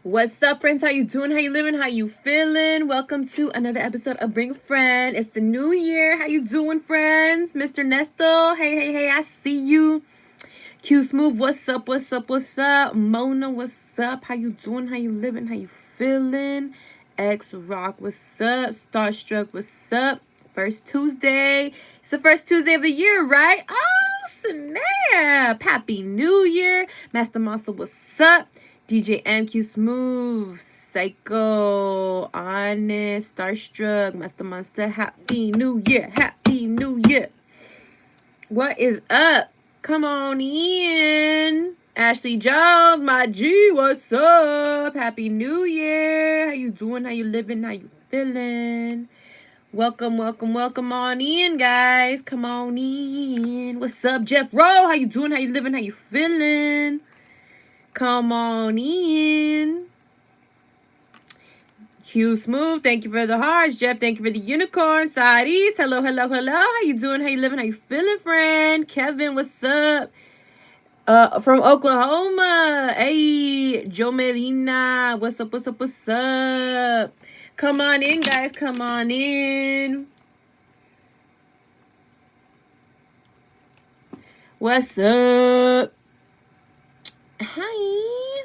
What's up, friends? How you doing? How you living? How you feeling? Welcome to another episode of Bring a Friend. It's the new year. How you doing, friends? Mr. Nesto, hey, I see you. Q Smooth, what's up? Mona, what's up? How you doing? How you living? How you feeling? X Rock, what's up? Starstruck, what's up? First Tuesday. It's the first Tuesday of the year, right? Oh, snap. Happy New Year. Master Monster, what's up? DJ MQ Smooth, Psycho, Honest, Starstruck, Master Monster, Happy New Year. Happy New Year. What is up? Come on in. Ashley Jones, my G, what's up? Happy New Year. How you doing? How you living? How you feeling? Welcome on in, guys. Come on in. What's up, Jeff Rowe? How you doing? How you living? How you feeling? Come on in. Q Smooth, thank you for the hearts. Jeff, thank you for the unicorn. Sadis, hello. How you doing? How you living? How you feeling, friend? Kevin, what's up? From Oklahoma. Hey, Joe Medina, what's up? Come on in, guys. Come on in. What's up? Hi.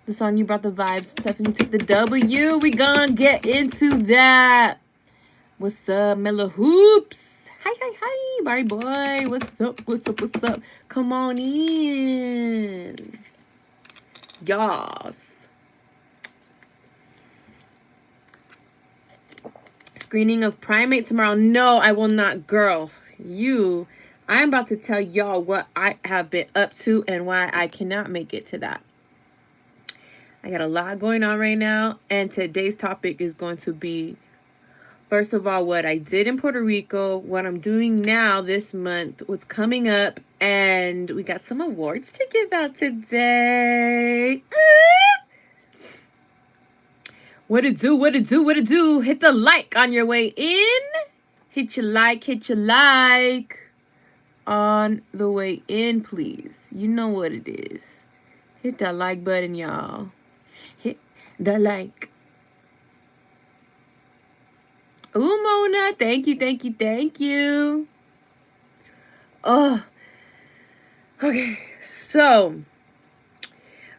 The song you brought the vibes. Definitely took the W. We gonna get into that. What's up, Mellow Hoops? Hi, Barry boy. What's up? Come on in. Yas. Screening of Primate tomorrow. No, I will not, girl. I'm about to tell y'all what I have been up to and why I cannot make it to that. I got a lot going on right now, and today's topic is going to be, first of all, what I did in Puerto Rico, what I'm doing now this month, what's coming up, and we got some awards to give out today. What it do? Hit the like on your way in. Hit your like. On the way in, please. You know what it is. Hit that like button, y'all. Hit the like. Ooh, Mona. Thank you. Oh. Okay. So,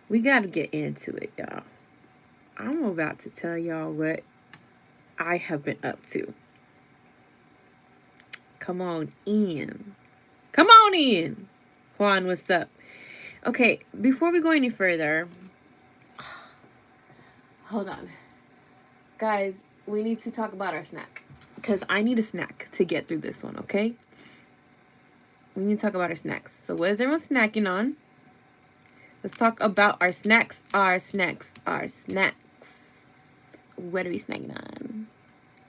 we got to get into it, y'all. I'm about to tell y'all what I have been up to. Come on in. Juan, what's up? Okay, before we go any further, hold on. Guys, we need to talk about our snack, because I need a snack to get through this one, okay? We need to talk about our snacks. So what is everyone snacking on? Let's talk about our snacks. What are we snacking on?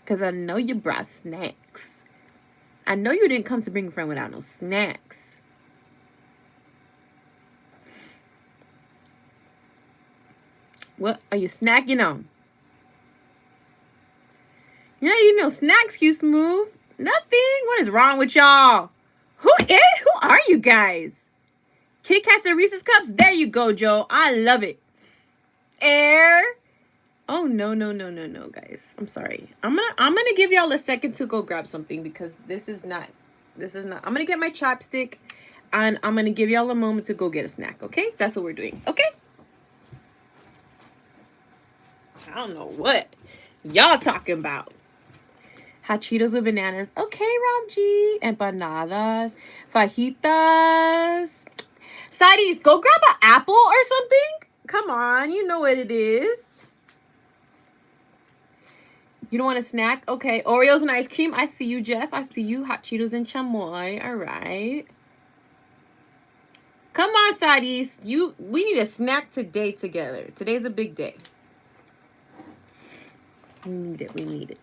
Because I know you brought snacks. I know you didn't come to Bring a Friend without no snacks. What are you snacking on? You know snacks, Q Smooth. Nothing. What is wrong with y'all? Who are you guys? Kit Kats and Reese's Cups? There you go, Joe. I love it. Air. Oh, no, guys. I'm sorry. I'm gonna give y'all a second to go grab something, because this is not. I'm gonna get my chopstick, and I'm gonna give y'all a moment to go get a snack, okay? That's what we're doing, okay? I don't know what y'all talking about. Hot Cheetos with bananas. Okay, Rob G. Empanadas. Fajitas. Sadis, go grab an apple or something. Come on, you know what it is. You don't want a snack? Okay. Oreos and ice cream. I see you, Jeff. I see you. Hot Cheetos and chamoy. All right. Come on, Sadis. We need a snack today together. Today's a big day. We need it.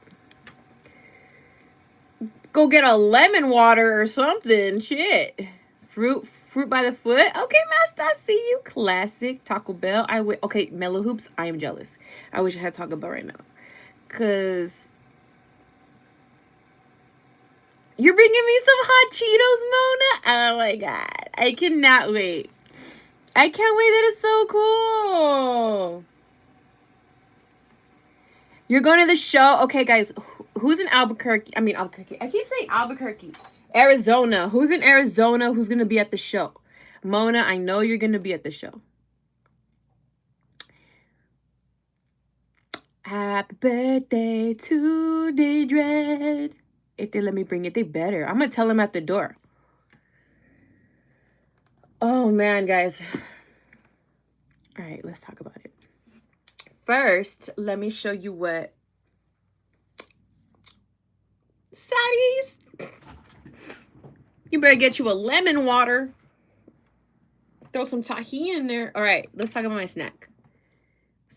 Go get a lemon water or something. Shit. Fruit by the foot. Okay, Master, I see you. Classic. Taco Bell. Okay, Mellow Hoops. I am jealous. I wish I had Taco Bell right now. Because you're bringing me some hot Cheetos, Mona? Oh, my God. I cannot wait. I can't wait. That is so cool. You're going to the show? Okay, guys. Who's in Albuquerque? I mean, Albuquerque. I keep saying Albuquerque. Arizona. Who's in Arizona? Who's going to be at the show? Mona, I know you're going to be at the show. Happy birthday to Daydread. If they let me bring it, they better. I'm going to tell them at the door. Oh, man, guys. All right, let's talk about it. First, let me show you what Saddies. You better get you a lemon water. Throw some tahini in there. All right, let's talk about my snack.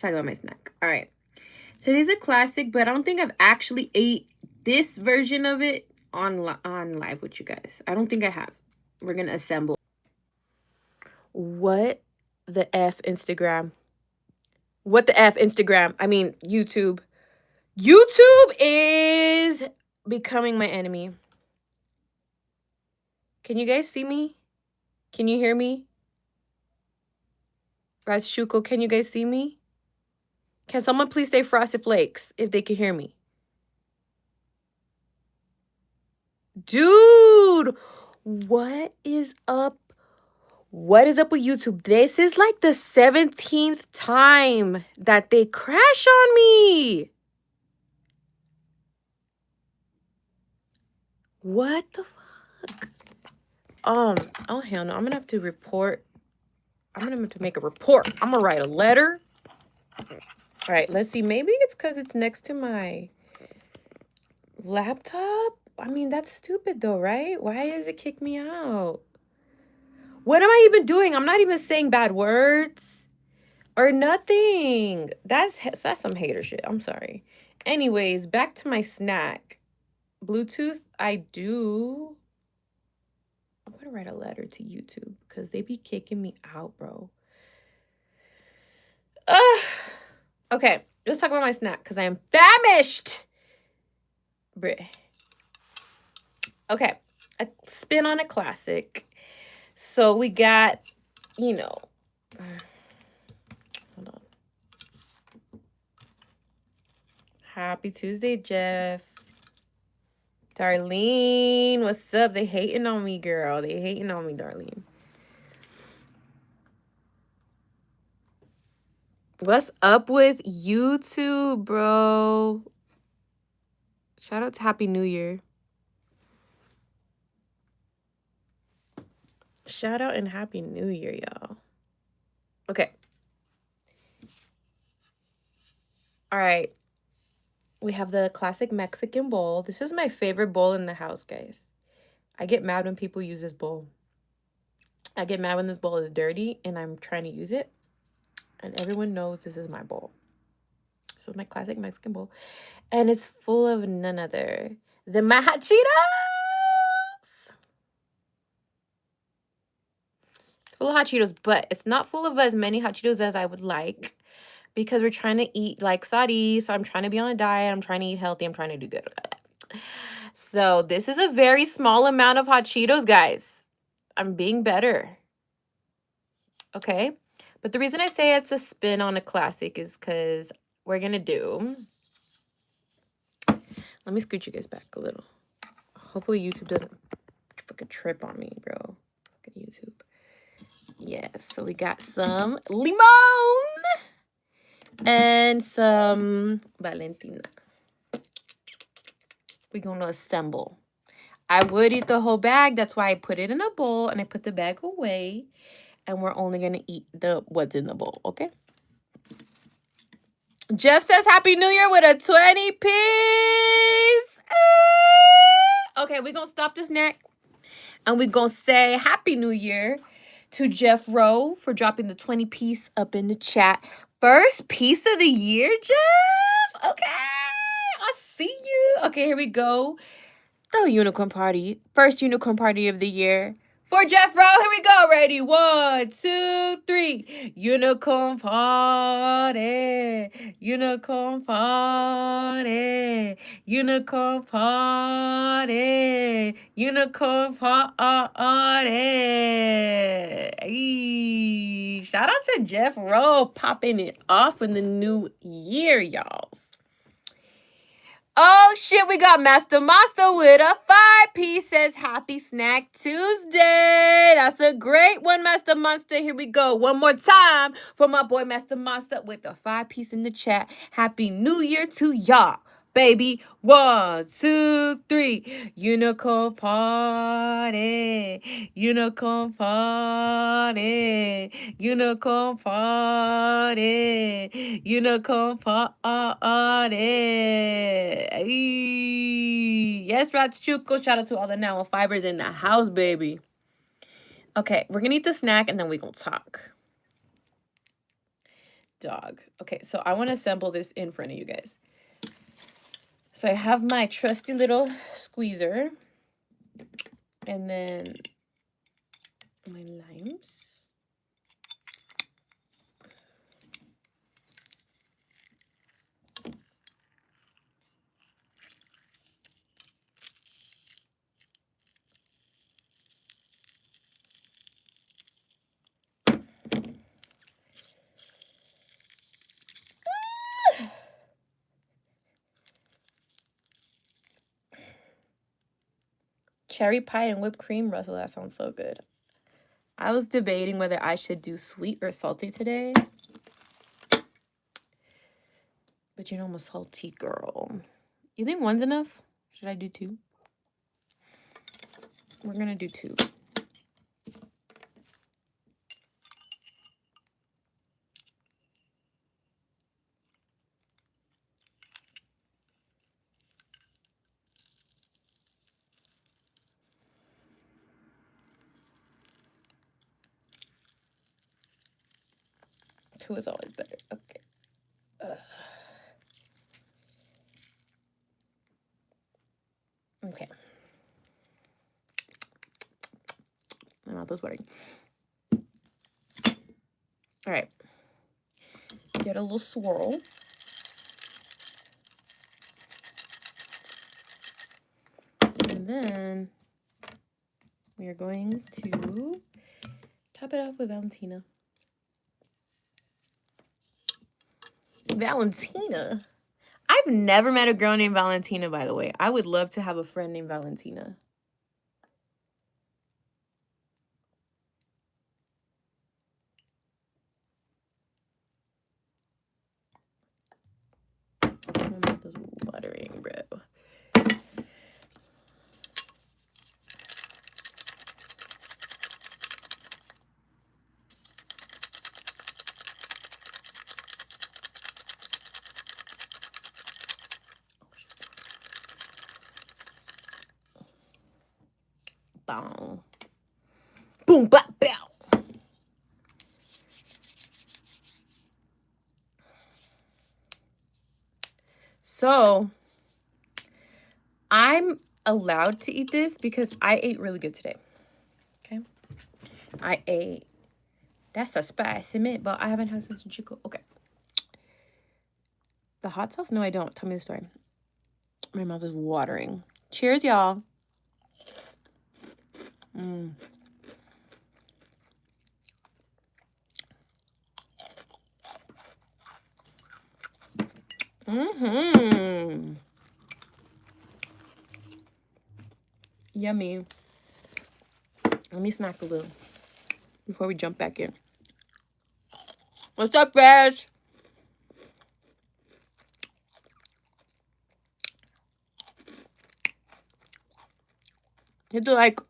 All right. So it is a classic, but I don't think I've actually ate this version of it on live with you guys. I don't think I have. We're going to assemble. What the F Instagram? What the F Instagram? I mean, YouTube. YouTube is becoming my enemy. Can you guys see me? Can you hear me? Ratshuko, can you guys see me? Can someone please say Frosted Flakes if they can hear me? Dude, what is up? What is up with YouTube? This is like the 17th time that they crash on me. What the fuck? Oh hell no. I'm gonna have to report. I'm gonna have to make a report. I'm gonna write a letter. All right, let's see. Maybe it's because it's next to my laptop. I mean, that's stupid though, right? Why does it kick me out? What am I even doing? I'm not even saying bad words or nothing. That's some hater shit. I'm sorry. Anyways, back to my snack. Bluetooth, I do. I'm going to write a letter to YouTube because they be kicking me out, bro. Okay, let's talk about my snack because I am famished. Okay, a spin on a classic. So we got, you know, hold on. Happy Tuesday, Jeff. Darlene, what's up? They hating on me, girl. They hating on me, Darlene. What's up with YouTube, bro? Shout out to Happy New Year. Shout out and Happy New Year, y'all. Okay. All right. We have the classic Mexican bowl. This is my favorite bowl in the house, guys. I get mad when people use this bowl. I get mad when this bowl is dirty and I'm trying to use it. And everyone knows this is my bowl. This is my classic Mexican bowl. And it's full of none other than my hot Cheetos. It's full of hot Cheetos, but it's not full of as many hot Cheetos as I would like. Because we're trying to eat like Saudi. So I'm trying to be on a diet. I'm trying to eat healthy. I'm trying to do good. So this is a very small amount of hot Cheetos, guys. I'm being better. Okay. But the reason I say it's a spin on a classic is because we're going to do. Let me scoot you guys back a little. Hopefully YouTube doesn't fucking trip on me, bro. Fucking YouTube. Yes. So we got some limon. And some Valentina. We're going to assemble. I would eat the whole bag. That's why I put it in a bowl and I put the bag away. And we're only going to eat what's in the bowl, okay? Jeff says Happy New Year with a 20 piece. Okay, we're going to stop this snack. And we're going to say Happy New Year to Jeff Rowe for dropping the 20 piece up in the chat. First piece of the year, Jeff? Okay, I see you. Okay, here we go. The unicorn party. First unicorn party of the year. For Jeff Rowe, here we go. Ready? 1, 2, 3. Unicorn party. Unicorn party. Unicorn party. Unicorn party. Hey, shout out to Jeff Rowe popping it off in the new year, y'all. Oh shit, we got Master Monster with a 5-piece. Says Happy Snack Tuesday. That's a great one, Master Monster. Here we go. One more time for my boy Master Monster with a 5-piece in the chat. Happy New Year to y'all. Baby, 1, 2, 3. Unicorn party. Unicorn party. Unicorn party. Unicorn party. Ay. Yes, Ratchuko. Shout out to all the Now Fibers in the house, baby. Okay, we're gonna eat the snack and then we gonna talk. Dog. Okay, so I want to sample this in front of you guys. So I have my trusty little squeezer. And then my limes. Cherry pie and whipped cream, Russell. That sounds so good. I was debating whether I should do sweet or salty today. But you know I'm a salty girl. You think one's enough? Should I do 2? We're gonna do 2. Two is always better. Okay. Okay. My mouth is watering. All right. Get a little swirl. And then we are going to top it off with Valentina. Valentina? I've never met a girl named Valentina, by the way. I would love to have a friend named Valentina. My mouth is watering, bro. Boom. Boom, bop, bow. So, I'm allowed to eat this because I ate really good today. Okay? I ate. That's a spicy meatball I haven't had since Chico. Okay. The hot sauce? No, I don't. Tell me the story. My mouth is watering. Cheers, y'all. Mm. Mm-hmm. Yummy. Let me snack a little before we jump back in. What's up, Fresh? Hit the like.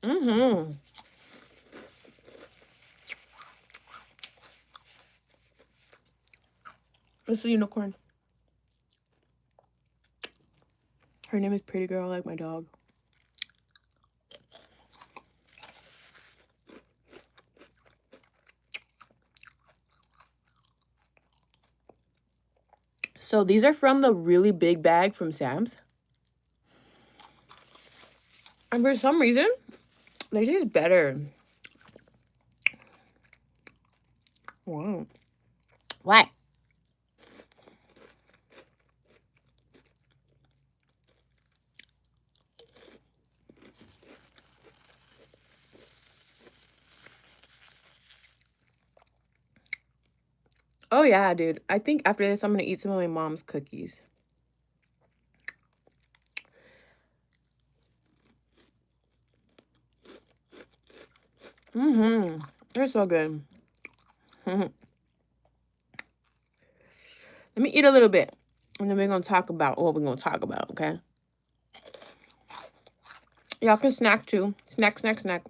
Mm-hmm. It's a unicorn. Her name is Pretty Girl, like my dog. So these are from the really big bag from Sam's. And for some reason, they taste better. Wow. What? Oh, yeah, dude. I think after this, I'm going to eat some of my mom's cookies. Mm-hmm. They're so good. Let me eat a little bit, and then we're going to talk about what we're going to talk about, okay? Y'all can snack, too. Snack, snack, snack.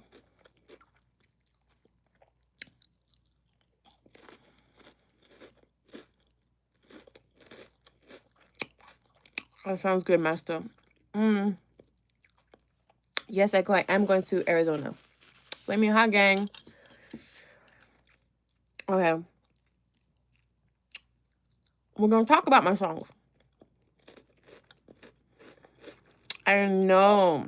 That sounds good, Master. Yes, I am going to Arizona. Flame me hot, gang. Okay. We're going to talk about my songs. I know.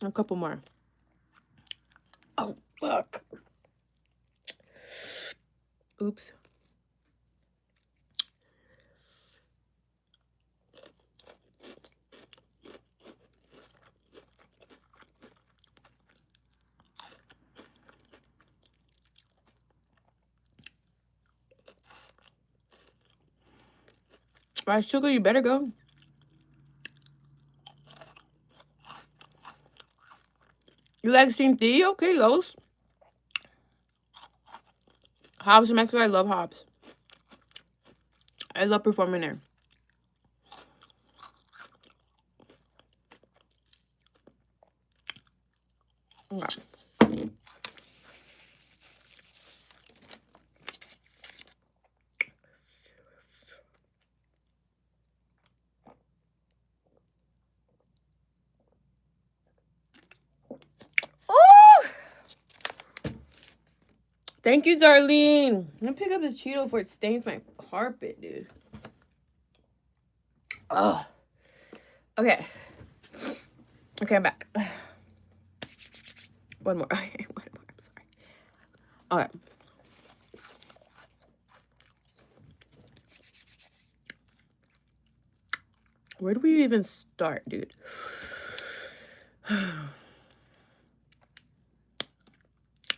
A couple more. Oh, fuck. Oops. Right, sugar, you better go. You like seeing tea? Okay, Los. Hobbs in Mexico, I love Hobbs. I love performing there. Okay. Oh! Thank you, Darlene. I'm gonna pick up this Cheeto before it stains my carpet, dude. Oh. Okay. Okay, I'm back. One more. Okay, one more. I'm sorry. All right. Where do we even start, dude?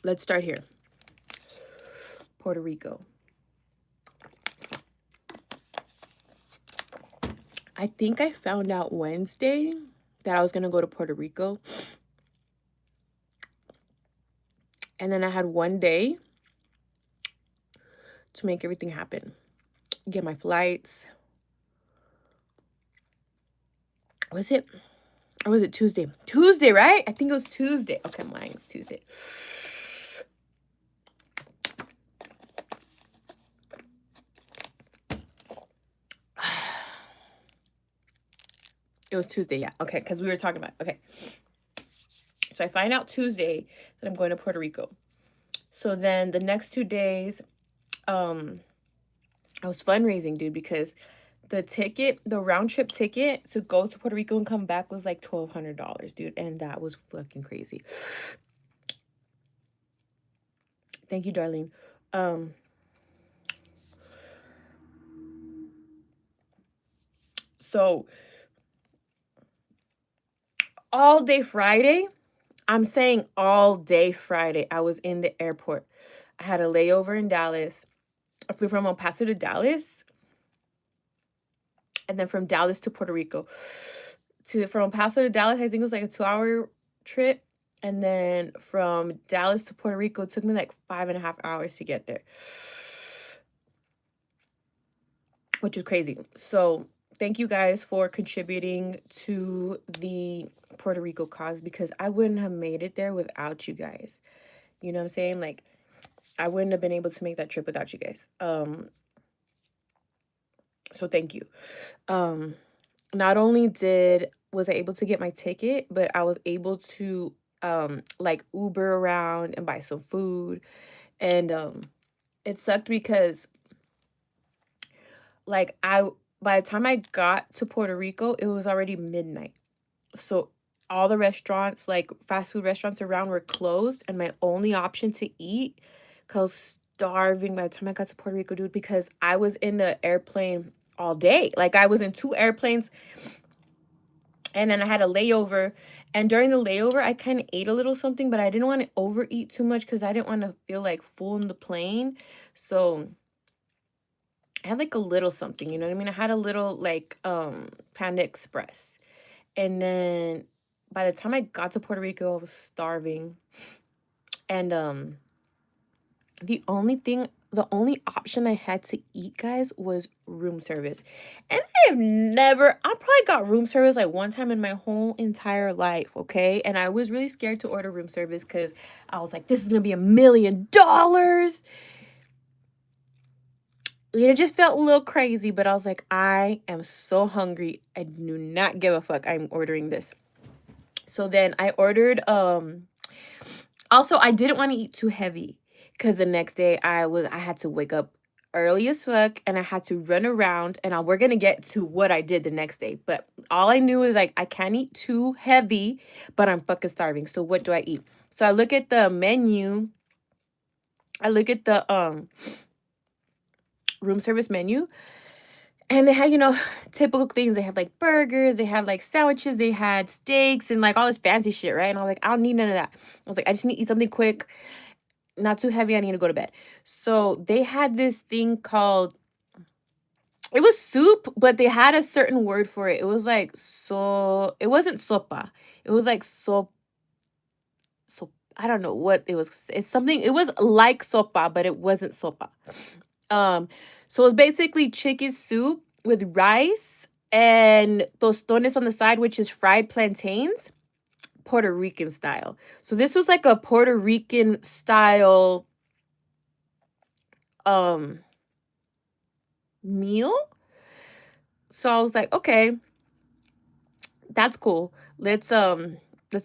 Let's start here. Puerto Rico. I think I found out Wednesday that I was going to go to Puerto Rico. And then I had one day to make everything happen. Get my flights. Was it? Or was it Tuesday? Tuesday, right? I think it was Tuesday. Okay, I'm lying. It's Tuesday. It was Tuesday, yeah. Okay, because we were talking about it. Okay. So I find out Tuesday that I'm going to Puerto Rico. So then the next 2 days, I was fundraising, dude, because the round trip ticket to go to Puerto Rico and come back was like $1,200, dude. And that was fucking crazy. Thank you, Darlene. So all day Friday, I'm saying all day Friday, I was in the airport. I had a layover in Dallas. I flew from El Paso to Dallas. And then from Dallas to Puerto Rico. From El Paso to Dallas, I think it was like a 2-hour trip. And then from Dallas to Puerto Rico, it took me like 5.5 hours to get there. Which is crazy. So thank you guys for contributing to the Puerto Rico cause, because I wouldn't have made it there without you guys. You know what I'm saying? Like, I wouldn't have been able to make that trip without you guys. So thank you. Not only was I able to get my ticket, but I was able to like Uber around and buy some food. And it sucked because like by the time I got to Puerto Rico, it was already midnight. So all the restaurants, like fast food restaurants around, were closed, and my only option to eat, 'cause I was starving by the time I got to Puerto Rico, dude, because I was in the airplane all day. Like, I was in 2 airplanes, and then I had a layover, and during the layover, I kinda ate a little something, but I didn't wanna overeat too much because I didn't wanna feel, like, full in the plane. So I had, like, a little something, you know what I mean? I had a little, like, Panda Express. And then by the time I got to Puerto Rico, I was starving. And the only option I had to eat, guys, was room service. And I probably got room service like one time in my whole entire life, okay? And I was really scared to order room service because I was like, this is gonna be $1 million. It just felt a little crazy, but I was like, I am so hungry. I do not give a fuck. I'm ordering this. So then I ordered also I didn't want to eat too heavy because the next day I had to wake up early as fuck, and I had to run around, and we're gonna get to what I did the next day. But all I knew is like I can't eat too heavy, but I'm fucking starving. So what do I eat? So I look at the menu. I look at the room service menu, and they had, typical things. They had like burgers, they had like sandwiches, they had steaks, and like all this fancy shit, right? And I was like, I don't need none of that. I was like, I just need to eat something quick, not too heavy. I need to go to bed. So they had this thing called, it was soup, but they had a certain word for it. It was like, it wasn't sopa. It was like I don't know what it was. It's something, it was like sopa, but it wasn't sopa. So it's basically chicken soup with rice and tostones on the side, which is fried plantains, Puerto Rican style. So this was like a Puerto Rican style meal. So I was like, okay, that's cool. Let's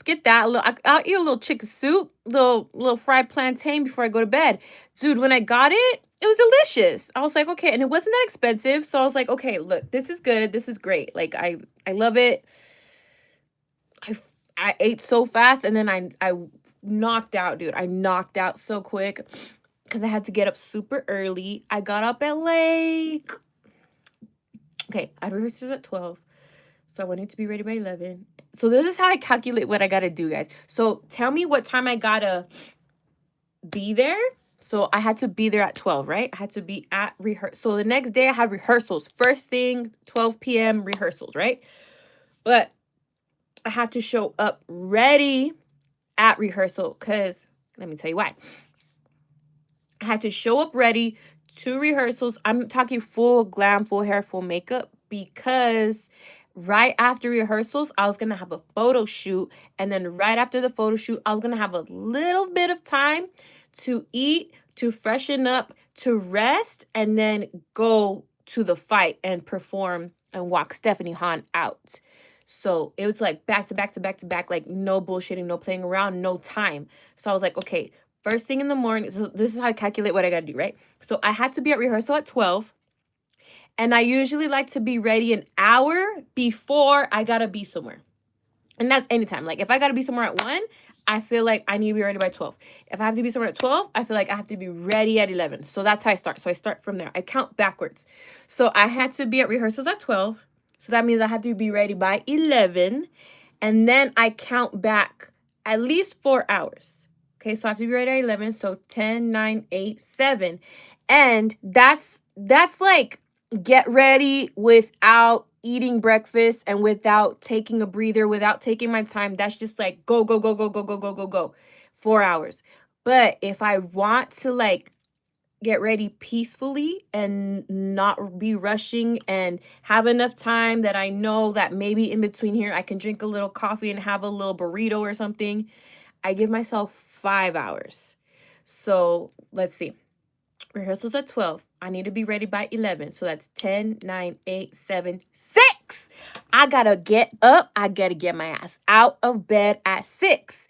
get that. I'll eat a little chicken soup, little fried plantain before I go to bed. Dude, when I got it, it was delicious. I was like, okay, and it wasn't that expensive. So I was like, okay, look, this is good. This is great. Like I love it. I ate so fast, and then I knocked out, dude. I knocked out so quick because I had to get up super early. I got up at like, okay, I rehearsed at 12. So I wanted to be ready by 11. So this is how I calculate what I got to do, guys. So tell me what time I got to be there. So I had to be there at 12, right? I had to be at rehearsal. So the next day I had rehearsals. First thing, 12 p.m. rehearsals, right? But I had to show up ready at rehearsal because, let me tell you why. I had to show up ready to rehearsals. I'm talking full glam, full hair, full makeup, because right after rehearsals, I was going to have a photo shoot. And then right after the photo shoot, I was going to have a little bit of time to eat, to freshen up, to rest, and then go to the fight and perform and walk Stephanie Hahn out. So it was like back to back to back to back, like no bullshitting, no playing around, no time. So I was like, okay, first thing in the morning. So this is how I calculate what I got to do, right? So I had to be at rehearsal at 12. And I usually like to be ready an hour before I got to be somewhere. And that's anytime. Like if I got to be somewhere at 1, I feel like I need to be ready by 12. If I have to be somewhere at 12, I feel like I have to be ready at 11. So that's how I start. So I start from there. I count backwards. So I had to be at rehearsals at 12. So that means I have to be ready by 11. And then I count back at least 4 hours. Okay, so I have to be ready at 11. So 10, 9, 8, 7. And that's like get ready without eating breakfast and without taking a breather, without taking my time. That's just like go, go, go, go, go, go, go, go, go. 4 hours. But if I want to like get ready peacefully and not be rushing and have enough time that I know that maybe in between here I can drink a little coffee and have a little burrito or something, I give myself 5 hours. So let's see. Rehearsals at 12. I need to be ready by 11. So that's 10, 9, 8, 7, 6. I got to get up. I got to get my ass out of bed at 6.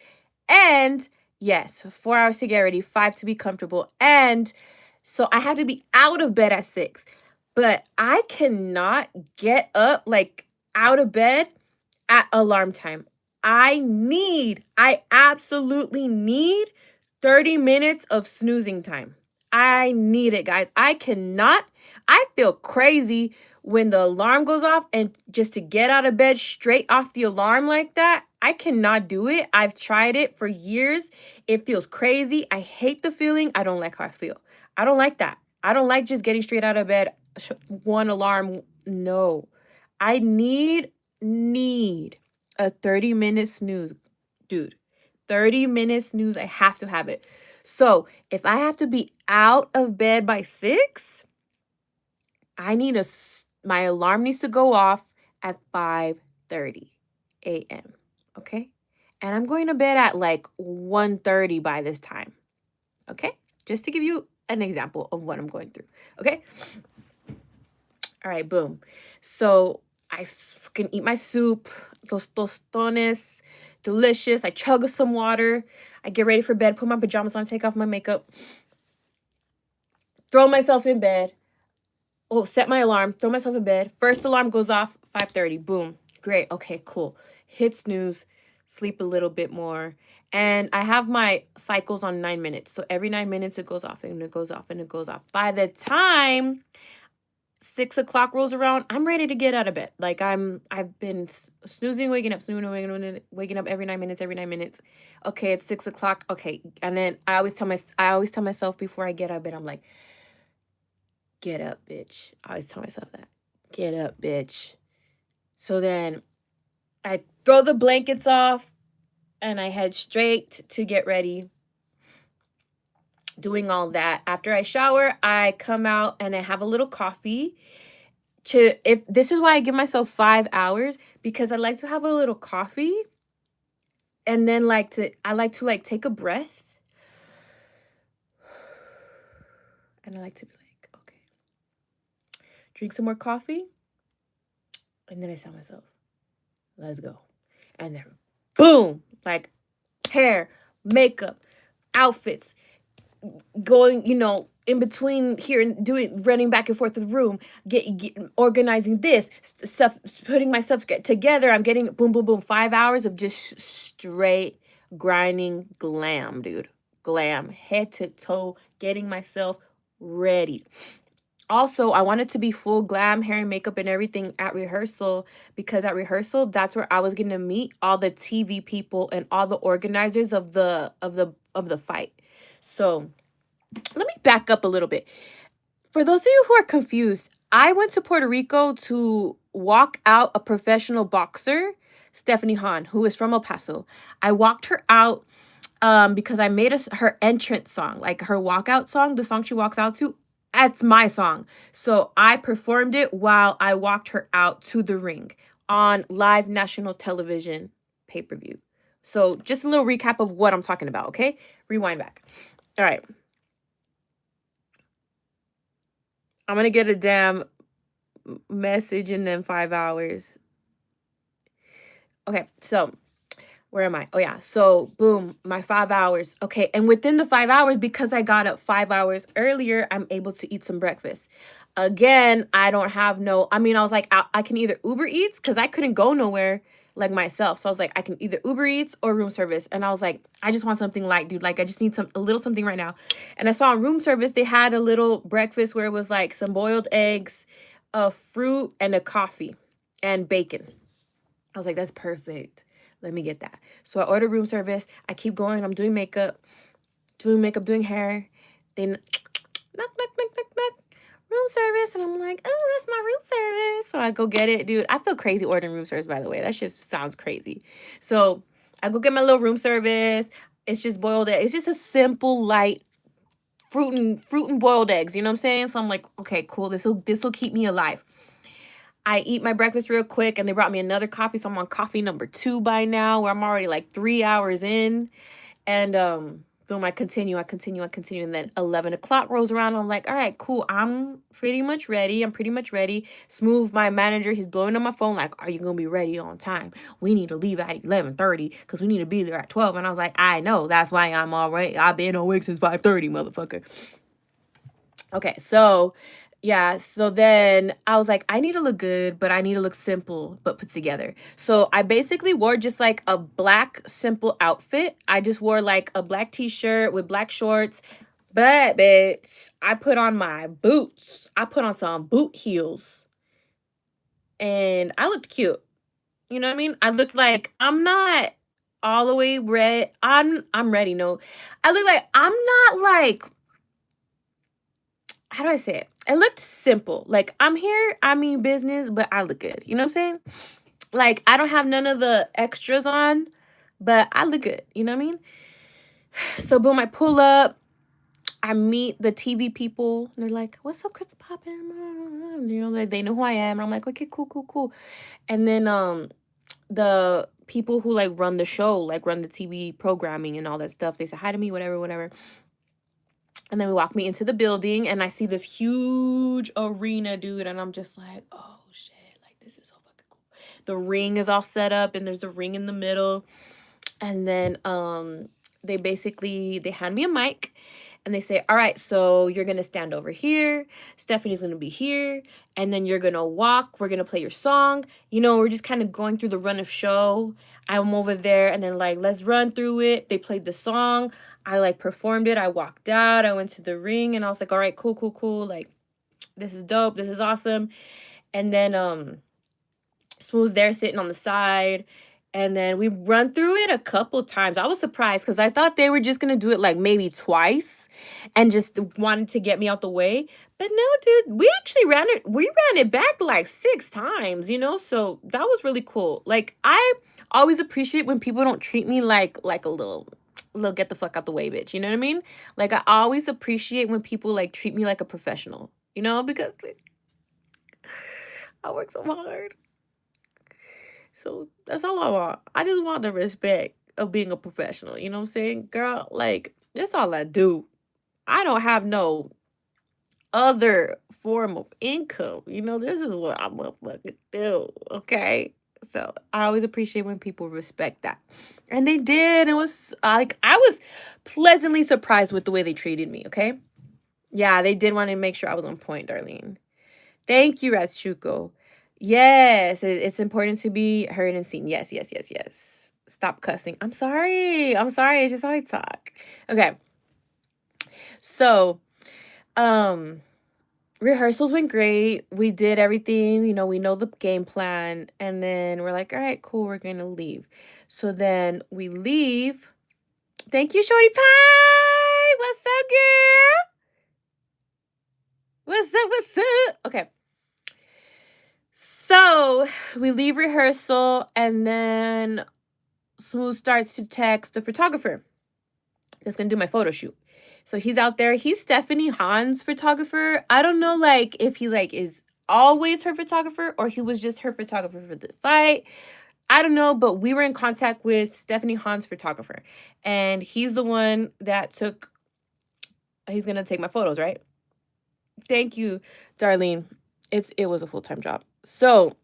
And yes, 4 hours to get ready, 5 to be comfortable. And so I have to be out of bed at 6. But I cannot get up, like, out of bed at alarm time. I absolutely need 30 minutes of snoozing time. I need it, guys. I feel crazy when the alarm goes off, and just to get out of bed straight off the alarm like that, I cannot do it. I've tried it for years. It feels crazy. I hate the feeling. I don't like how I feel. I don't like that. I don't like just getting straight out of bed, one alarm. No. I need a 30-minute snooze, dude. 30-minute snooze. I have to have it. So if I have to be out of bed by 6, my alarm needs to go off at 5:30 a.m. Okay? And I'm going to bed at like 1:30 by this time. Okay? Just to give you an example of what I'm going through. Okay? All right, boom. So I can eat my soup, those tostones, delicious. I chug some water. I get ready for bed, put my pajamas on, take off my makeup, throw myself in bed. Oh, set my alarm, throw myself in bed. First alarm goes off, 5:30. Boom. Great. Okay, cool. Hit snooze, sleep a little bit more. And I have my cycles on 9 minutes. So every 9 minutes it goes off and it goes off and it goes off. By the time 6 o'clock rolls around, I'm ready to get out of bed. Like I've been snoozing, waking up, snoozing, waking up every 9 minutes, every 9 minutes. Okay, it's 6 o'clock. Okay. And then I always tell myself before I get out of bed, I'm like, get up, bitch. I always tell myself that. Get up, bitch. So then I throw the blankets off and I head straight to get ready. Doing all that. After I shower, I come out and I have a little coffee. If this is why I give myself 5 hours, because I like to have a little coffee and then I like to like take a breath. And I like to be like, okay. Drink some more coffee. And then I tell myself, let's go. And then boom, like hair, makeup, outfits, going, in between here and running back and forth to the room, organizing this stuff, putting my stuff together. I'm getting boom, boom, boom. 5 hours of just straight grinding glam, dude. Glam, head to toe, getting myself ready. Also, I wanted to be full glam, hair and makeup and everything at rehearsal, because at rehearsal, that's where I was going to meet all the TV people and all the organizers of the fight. So let me back up a little bit. For those of you who are confused, I went to Puerto Rico to walk out a professional boxer, Stephanie Hahn, who is from El Paso. I walked her out because I made her entrance song, like her walkout song, the song she walks out to. That's my song. So I performed it while I walked her out to the ring on live national television pay-per-view. So just a little recap of what I'm talking about, okay? Rewind back. All right. I'm going to get a damn message in them 5 hours. Okay, so where am I? Oh, yeah. So, boom, my 5 hours. Okay, and within the 5 hours, because I got up 5 hours earlier, I'm able to eat some breakfast. Again, I don't have I was like, I can either Uber Eats, because I couldn't go nowhere like myself. So I was like, I can either Uber Eats or room service. And I was like, I just want something light, dude. Like, I just need a little something right now. And I saw on room service, they had a little breakfast where it was like some boiled eggs, a fruit, and a coffee and bacon. I was like, that's perfect. Let me get that. So I ordered room service. I keep going. I'm doing makeup, doing hair. Then knock, knock, knock, knock, knock. Room service. And I'm like, oh, that's my room service. So I go get it. Dude, I feel crazy ordering room service, by the way. That just sounds crazy. So I go get my little room service. It's just boiled eggs. It's just a simple, light fruit and boiled eggs. You know what I'm saying? So I'm like, okay, cool. This will keep me alive. I eat my breakfast real quick, and they brought me another coffee. So I'm on coffee number 2 by now, where I'm already like 3 hours in. And boom, I continue. And then 11 o'clock rolls around. And I'm like, all right, cool. I'm pretty much ready. Smooth, my manager, he's blowing on my phone like, are you going to be ready on time? We need to leave at 11:30 because we need to be there at 12. And I was like, I know. That's why I'm all right. I've been awake since 5:30, motherfucker. Okay, so Yeah, so then I was like, I need to look good, but I need to look simple but put together. So I basically wore just like a black simple outfit. I just wore like a black t-shirt with black shorts. But bitch, I put on my boots. I put on some boot heels and I looked cute. You know what I mean? I look like I'm not all the way red. I'm ready. No. I look like I'm not like, how do I say it? It looked simple. Like I'm here, I mean business, but I look good. You know what I'm saying? Like I don't have none of the extras on, but I look good. You know what I mean? So boom, I pull up, I meet the TV people. They're like, "What's up, Krystall Poppin?" You know, like they know who I am. And I'm like, "Okay, cool, cool, cool." And then the people who like run the show, like run the TV programming and all that stuff, they say hi to me, whatever, whatever. And then we walk me into the building and I see this huge arena, dude. And I'm just like, oh shit, like this is so fucking cool. The ring is all set up and there's a ring in the middle. And then they hand me a mic and they say, all right, so you're gonna stand over here, Stephanie's gonna be here, and then you're gonna walk, we're gonna play your song. You know, we're just kind of going through the run of show. I'm over there and then like, let's run through it. They played the song. I like performed it. I walked out. I went to the ring and I was like, all right, cool, cool, cool. Like, this is dope. This is awesome. And then Smooth's there sitting on the side. And then we run through it a couple times. I was surprised because I thought they were just gonna do it like maybe twice and just wanted to get me out the way. But no, dude, we actually ran it. We ran it back like 6 times, you know? So that was really cool. Like I always appreciate when people don't treat me like a little get the fuck out the way, bitch. You know what I mean? Like I always appreciate when people like treat me like a professional, you know, because I work so hard. So that's all I want. I just want the respect of being a professional. You know what I'm saying? Girl, like, that's all I do. I don't have no other form of income. You know, this is what I'm a fucking do. Okay. So I always appreciate when people respect that. And they did. It was like I was pleasantly surprised with the way they treated me. Okay. Yeah, they did want to make sure I was on point, Darlene. Thank you, Ratsuko. Yes, it's important to be heard and seen. Yes, yes, yes, yes. Stop cussing. I'm sorry. I'm sorry. It's just how I talk. Okay. So, um, rehearsals went great. We did everything. You know, we know the game plan. And then we're like, all right, cool. We're going to leave. So then we leave. Thank you, Shorty Pie. What's up, girl? What's up? What's up? Okay. So we leave rehearsal and then Smooth starts to text the photographer that's gonna do my photo shoot. So he's out there. He's Stephanie Hahn's photographer. I don't know like if he like is always her photographer or he was just her photographer for the fight. I don't know, but we were in contact with Stephanie Hahn's photographer. And he's the one that he's gonna take my photos, right? Thank you, Darlene. It was a full-time job. So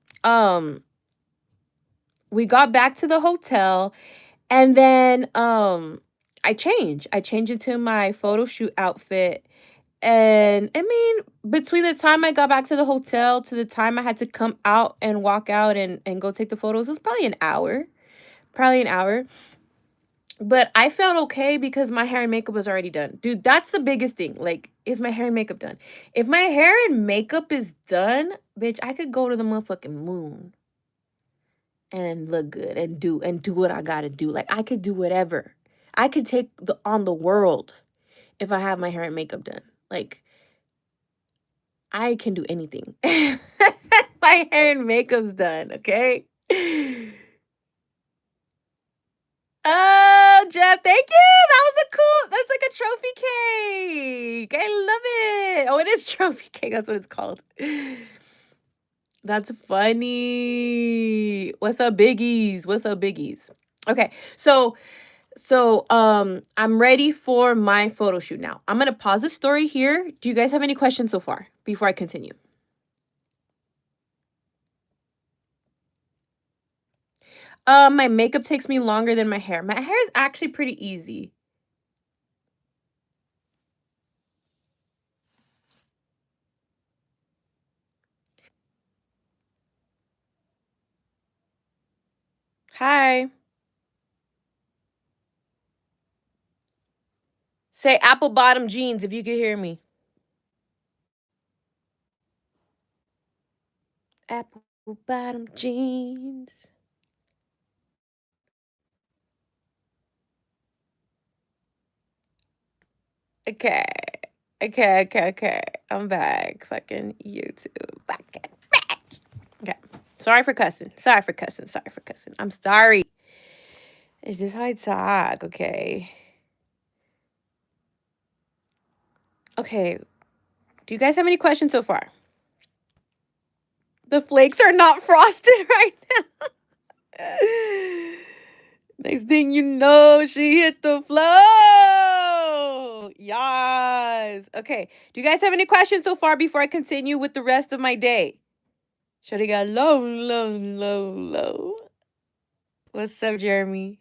we got back to the hotel and then I changed into my photo shoot outfit. And I mean, between the time I got back to the hotel to the time I had to come out and walk out and go take the photos, it was probably an hour. Probably an hour. But I felt okay because my hair and makeup was already done. Dude, that's the biggest thing. Like, is my hair and makeup done? If my hair and makeup is done, bitch, I could go to the motherfucking moon and look good and do what I gotta do. Like I could do whatever. I could take on the world if I have my hair and makeup done. Like I can do anything. My hair and makeup's done, okay? Oh, Jeff, thank you. That was a cool, that's like a trophy cake. I love it. Oh, it is trophy cake. That's what it's called. That's funny. What's up, biggies? What's up, biggies? Okay, so I'm ready for my photo shoot now. I'm gonna pause the story here. Do you guys have any questions so far before I continue? My makeup takes me longer than my hair. My hair is actually pretty easy. Hi. Say apple bottom jeans if you can hear me. Apple bottom jeans. Okay. Okay. I'm back. Fucking YouTube. Back. Okay. Sorry for cussing. I'm sorry. It's just how I talk, okay? Okay. Do you guys have any questions so far? The flakes are not frosted right now. Next thing you know, she hit the flow. Yes. Okay. Do you guys have any questions so far before I continue with the rest of my day? Shorty got low. What's up, Jeremy?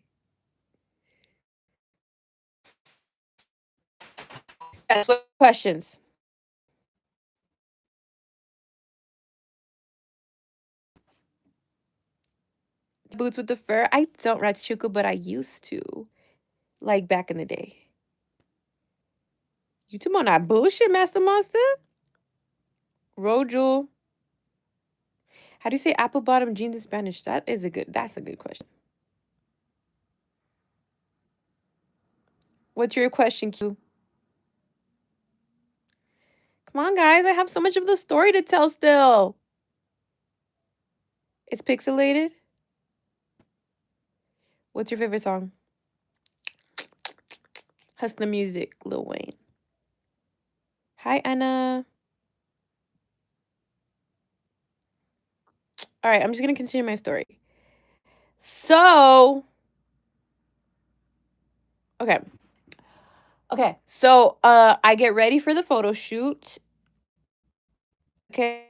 Yes, what questions? Boots with the fur. I don't ride Chuku, but I used to. Like back in the day. You talking about that bullshit, Master Monster? Rojul. How do you say apple bottom jeans in Spanish? That's a good question. What's your question, Q? Come on, guys. I have so much of the story to tell still. It's pixelated. What's your favorite song? Hustler Music, Lil Wayne. Hi, Anna. All right, I'm just going to continue my story. So, okay. So, I get ready for the photo shoot. Okay.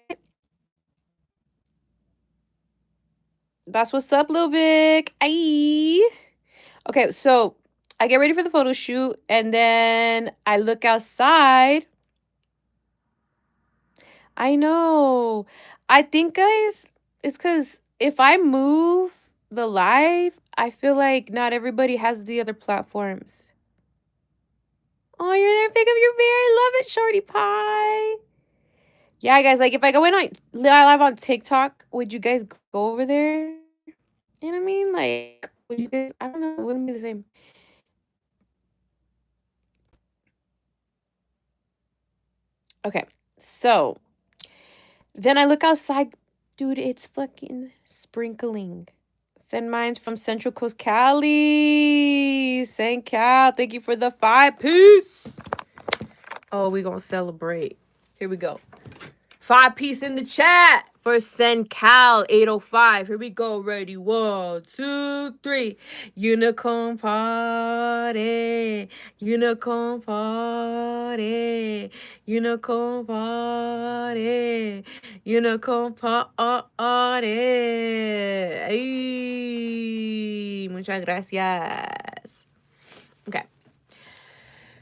That's what's up, Lil Vic. Aye. Okay, so I get ready for the photo shoot and then I look outside. I know. I think, guys, it's because if I move the live, I feel like not everybody has the other platforms. Oh, you're there. Pick up your bear. I love it, Shorty Pie. Yeah, guys, like if I go in on live on TikTok, would you guys go over there? You know what I mean? Like, would you guys? I don't know. It wouldn't be the same. Okay, so then I look outside. Dude, it's fucking sprinkling. Send mines from Central Coast Cali. St. Cal, thank you for the 5-piece. Oh, we gonna celebrate. Here we go. 5-piece in the chat for St. Cal 805. Here we go. Ready? 1, 2, 3. Unicorn party. Unicorn party. Unicorn party. Unicorn party. Ay, muchas gracias. Okay.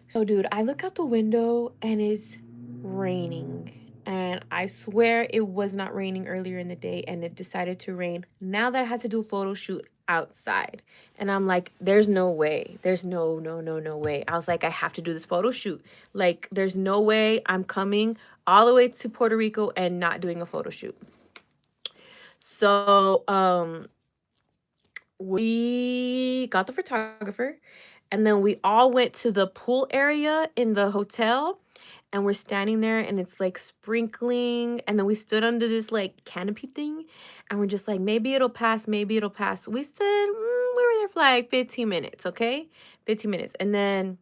So, dude, I look out the window and it's raining. And I swear it was not raining earlier in the day and it decided to rain now that I had to do a photo shoot outside. And I'm like, there's no way. There's no way. I was like, I have to do this photo shoot. Like, there's no way I'm coming all the way to Puerto Rico and not doing a photo shoot. So, we got the photographer and then we all went to the pool area in the hotel and we're standing there and it's like sprinkling and then we stood under this like canopy thing and we're just like, maybe it'll pass. We stood, we were there for like 15 minutes, okay? 15 minutes. And then,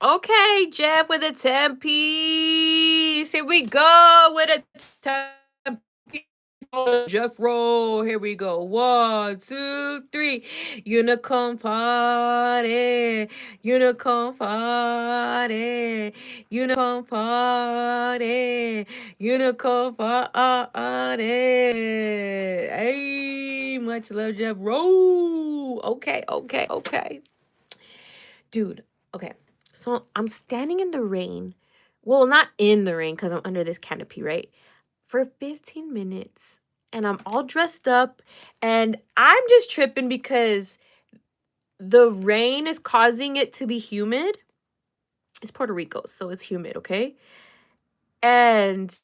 okay, Jeff with a 10-piece. Here we go with a 10-piece. Jeff roll. Here we go. 1, 2, 3. Unicorn party. Unicorn party. Unicorn party. Unicorn party. Hey, much love, Jeff roll. Okay. Dude, okay. So I'm standing in the rain. Well, not in the rain because I'm under this canopy, right? For 15 minutes. and I'm all dressed up, and I'm just tripping because the rain is causing it to be humid. It's Puerto Rico, so it's humid, okay? And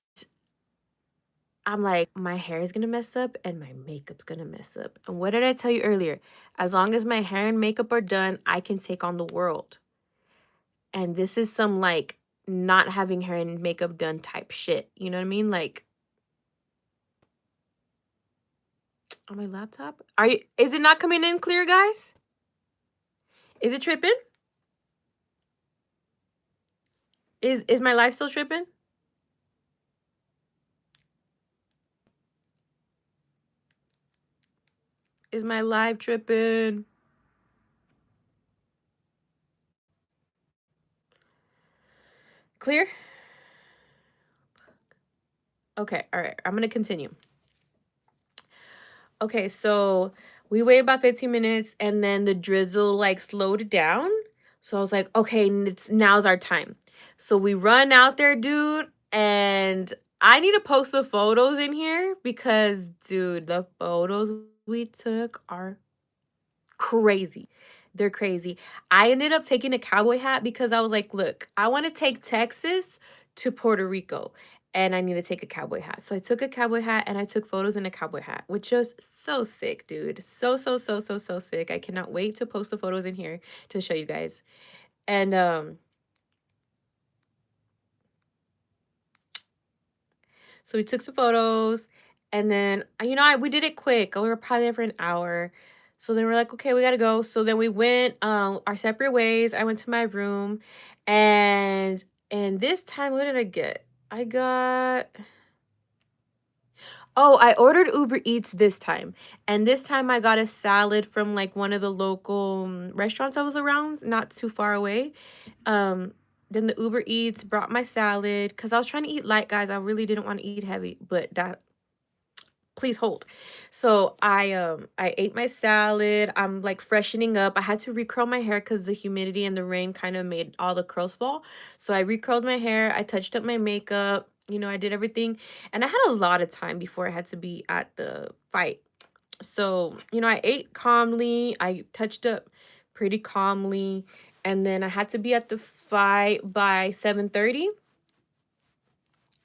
I'm like, my hair is gonna mess up and my makeup's gonna mess up. And what did I tell you earlier? As long as my hair and makeup are done, I can take on the world. And this is some like not having hair and makeup done type shit. You know what I mean? Like on my laptop. Is it not coming in clear, guys? Is it tripping? Is my life still tripping? Is my live tripping? Clear? Okay, all right. I'm gonna continue. Okay, so we waited about 15 minutes and then the drizzle like slowed down. So I was like, okay, now's our time. So we run out there, dude, and I need to post the photos in here because, dude, the photos we took are crazy. They're crazy. I ended up taking a cowboy hat because I was like, look, I want to take Texas to Puerto Rico and I need to take a cowboy hat. So I took a cowboy hat and I took photos in a cowboy hat, which was so sick, dude. So sick. I cannot wait to post the photos in here to show you guys. And so we took some photos and then, we did it quick. We were probably there for an hour. So then we're like, okay, we gotta go. So then we went our separate ways. I went to my room and this time, what did I get? I ordered Uber Eats this time. And this time I got a salad from like one of the local restaurants I was around, not too far away. Then the Uber Eats brought my salad because I was trying to eat light, guys. I really didn't want to eat heavy, but please hold. So I ate my salad. I'm like freshening up. I had to recurl my hair because the humidity and the rain kind of made all the curls fall. So I recurled my hair. I touched up my makeup. I did everything. And I had a lot of time before I had to be at the fight. So, I ate calmly. I touched up pretty calmly. And then I had to be at the fight by 7:30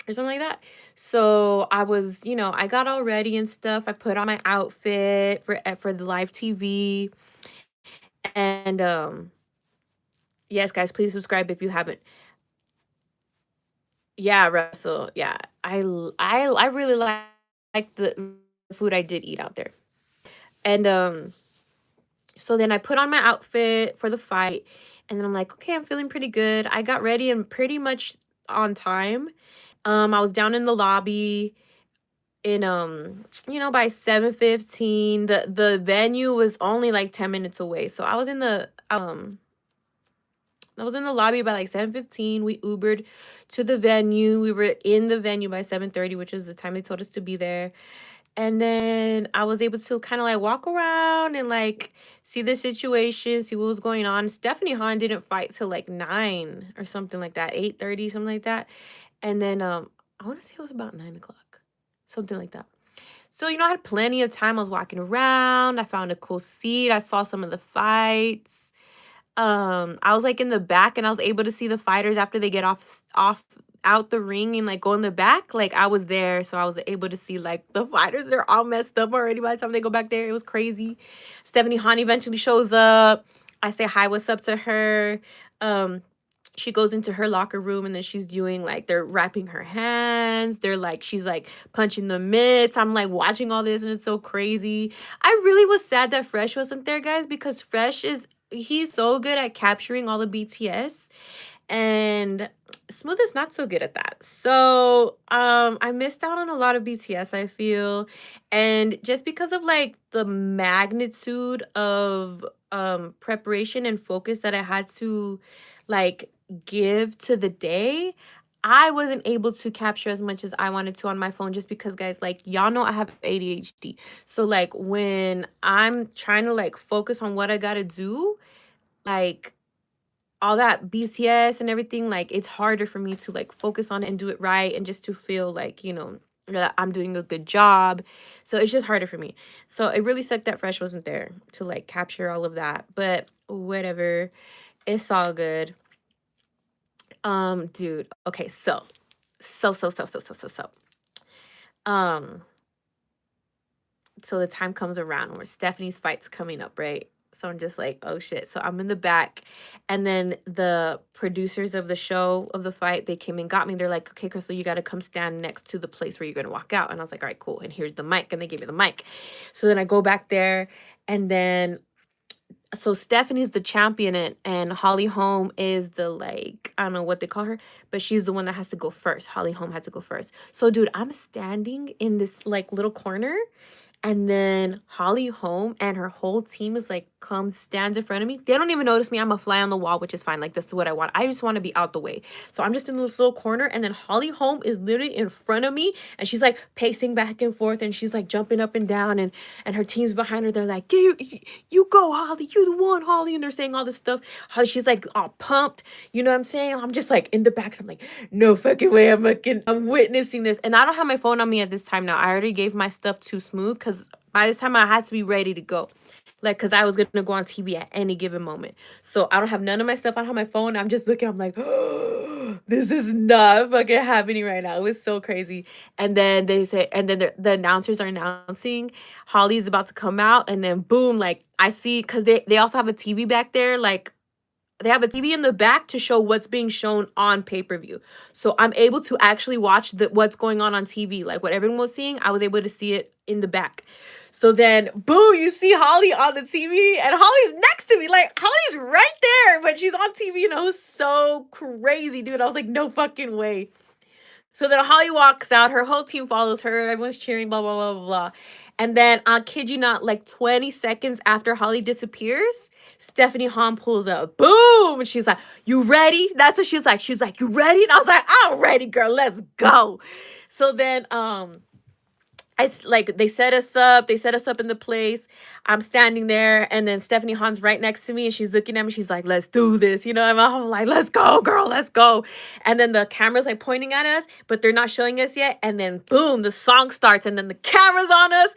or something like that. So I was, I got all ready and stuff. I put on my outfit for the live TV. And yes, guys, please subscribe if you haven't. Yeah, Russell. Yeah. I really like the food I did eat out there. And so then I put on my outfit for the fight and then I'm like, okay, I'm feeling pretty good. I got ready and pretty much on time. I was down in the lobby in by 7:15. The venue was only like 10 minutes away. So I was in the lobby by like 7:15. We Ubered to the venue. We were in the venue by 7:30, which is the time they told us to be there. And then I was able to kind of like walk around and like see the situation, see what was going on. Stephanie Hahn didn't fight till like 9 or something like that, 8:30, something like that. And then I want to say it was about 9 o'clock, something like that. So, I had plenty of time. I was walking around. I found a cool seat. I saw some of the fights. I was like in the back and I was able to see the fighters after they get off out the ring and like go in the back. Like I was there, so I was able to see like the fighters. They're all messed up already by the time they go back there. It was crazy. Stephanie Hahn eventually shows up. I say hi, what's up to her. She goes into her locker room and then she's doing like they're wrapping her hands. She's like punching the mitts. I'm like watching all this and it's so crazy. I really was sad that Fresh wasn't there, guys, because he's so good at capturing all the BTS and Smooth is not so good at that. So I missed out on a lot of BTS, I feel. And just because of like the magnitude of preparation and focus that I had to like give to the day, I wasn't able to capture as much as I wanted to on my phone just because, guys, like y'all know I have ADHD. So like when I'm trying to like focus on what I gotta do, like all that BTS and everything, like it's harder for me to like focus on it and do it right and just to feel like, that I'm doing a good job. So it's just harder for me. So it really sucked that Fresh wasn't there to like capture all of that. But whatever. It's all good. Dude. Okay, so. Um, so the time comes around where Stephanie's fight's coming up, right? So I'm just like, oh shit. So I'm in the back. And then the producers of the show of the fight, they came and got me. They're like, okay, Krystall, you got to come stand next to the place where you're going to walk out. And I was like, all right, cool. And here's the mic. And they gave me the mic. So then I go back there. And then, so Stephanie's the champion and Holly Holm is the, like, I don't know what they call her, but she's the one that has to go first. Holly Holm had to go first. So, dude, I'm standing in this, like, little corner. And then Holly Holm and her whole team is like, stands in front of me. They don't even notice me. I'm a fly on the wall, which is fine. Like, this is what I want. I just want to be out the way. So I'm just in this little corner. And then Holly Holm is literally in front of me. And she's like pacing back and forth. And she's like jumping up and down. And her team's behind her. They're like, you go, Holly. You the one, Holly. And they're saying all this stuff. Holly, she's like all pumped. You know what I'm saying? I'm just like in the back. And I'm like, no fucking way. I'm witnessing this. And I don't have my phone on me at this time now. I already gave my stuff to Smooth because by this time I had to be ready to go. Like, because I was going to go on TV at any given moment. So I don't have none of my stuff. I don't have my phone. I'm just looking. I'm like, oh, this is not fucking happening right now. It was so crazy. And then they say, and then the announcers are announcing Holly's about to come out. And then boom, like I see, because they also have a TV back there. Like, they have a TV in the back to show what's being shown on pay-per-view. So I'm able to actually watch what's going on TV. Like what everyone was seeing, I was able to see it in the back. So then, boom, you see Holly on the TV, and Holly's next to me. Like, Holly's right there, but she's on TV, and it was so crazy, dude. I was like, no fucking way. So then Holly walks out. Her whole team follows her. Everyone's cheering, blah, blah, blah, blah, blah. And then, I'll kid you not, like 20 seconds after Holly disappears, Stephanie Hahn pulls up. Boom! And she's like, you ready? That's what she was like. She was like, you ready? And I was like, I'm ready, girl. Let's go. So then, they set us up in the place. I'm standing there, and then Stephanie Hahn's right next to me, and she's looking at me. She's like, let's do this. You know, and I'm like, let's go, girl, let's go. And then the camera's like pointing at us, but they're not showing us yet. And then boom, the song starts, and then the camera's on us,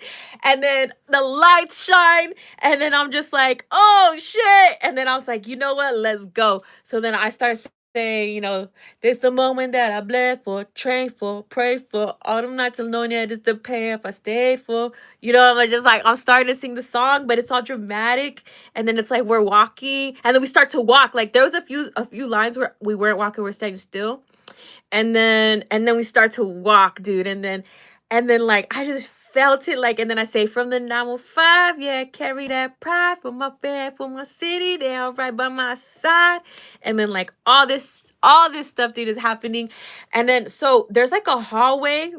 and then the lights shine, and then I'm just like, oh shit. And then I was like, you know what, let's go. So then I start saying, you know, this the moment that I bled for, trained for, prayed for, all them nights alone, yeah, this the payoff I stayed for. You know, I'm just like, I'm starting to sing the song, but it's all dramatic. And then it's like we're walking, and then we start to walk. Like there was a few lines where we weren't walking, we're staying still. And then we start to walk, dude. And then like I just felt it, like, and then I say from the 915, yeah, carry that pride for my band, for my city, they all right by my side. And then like all this stuff, dude, is happening. And then so there's like a hallway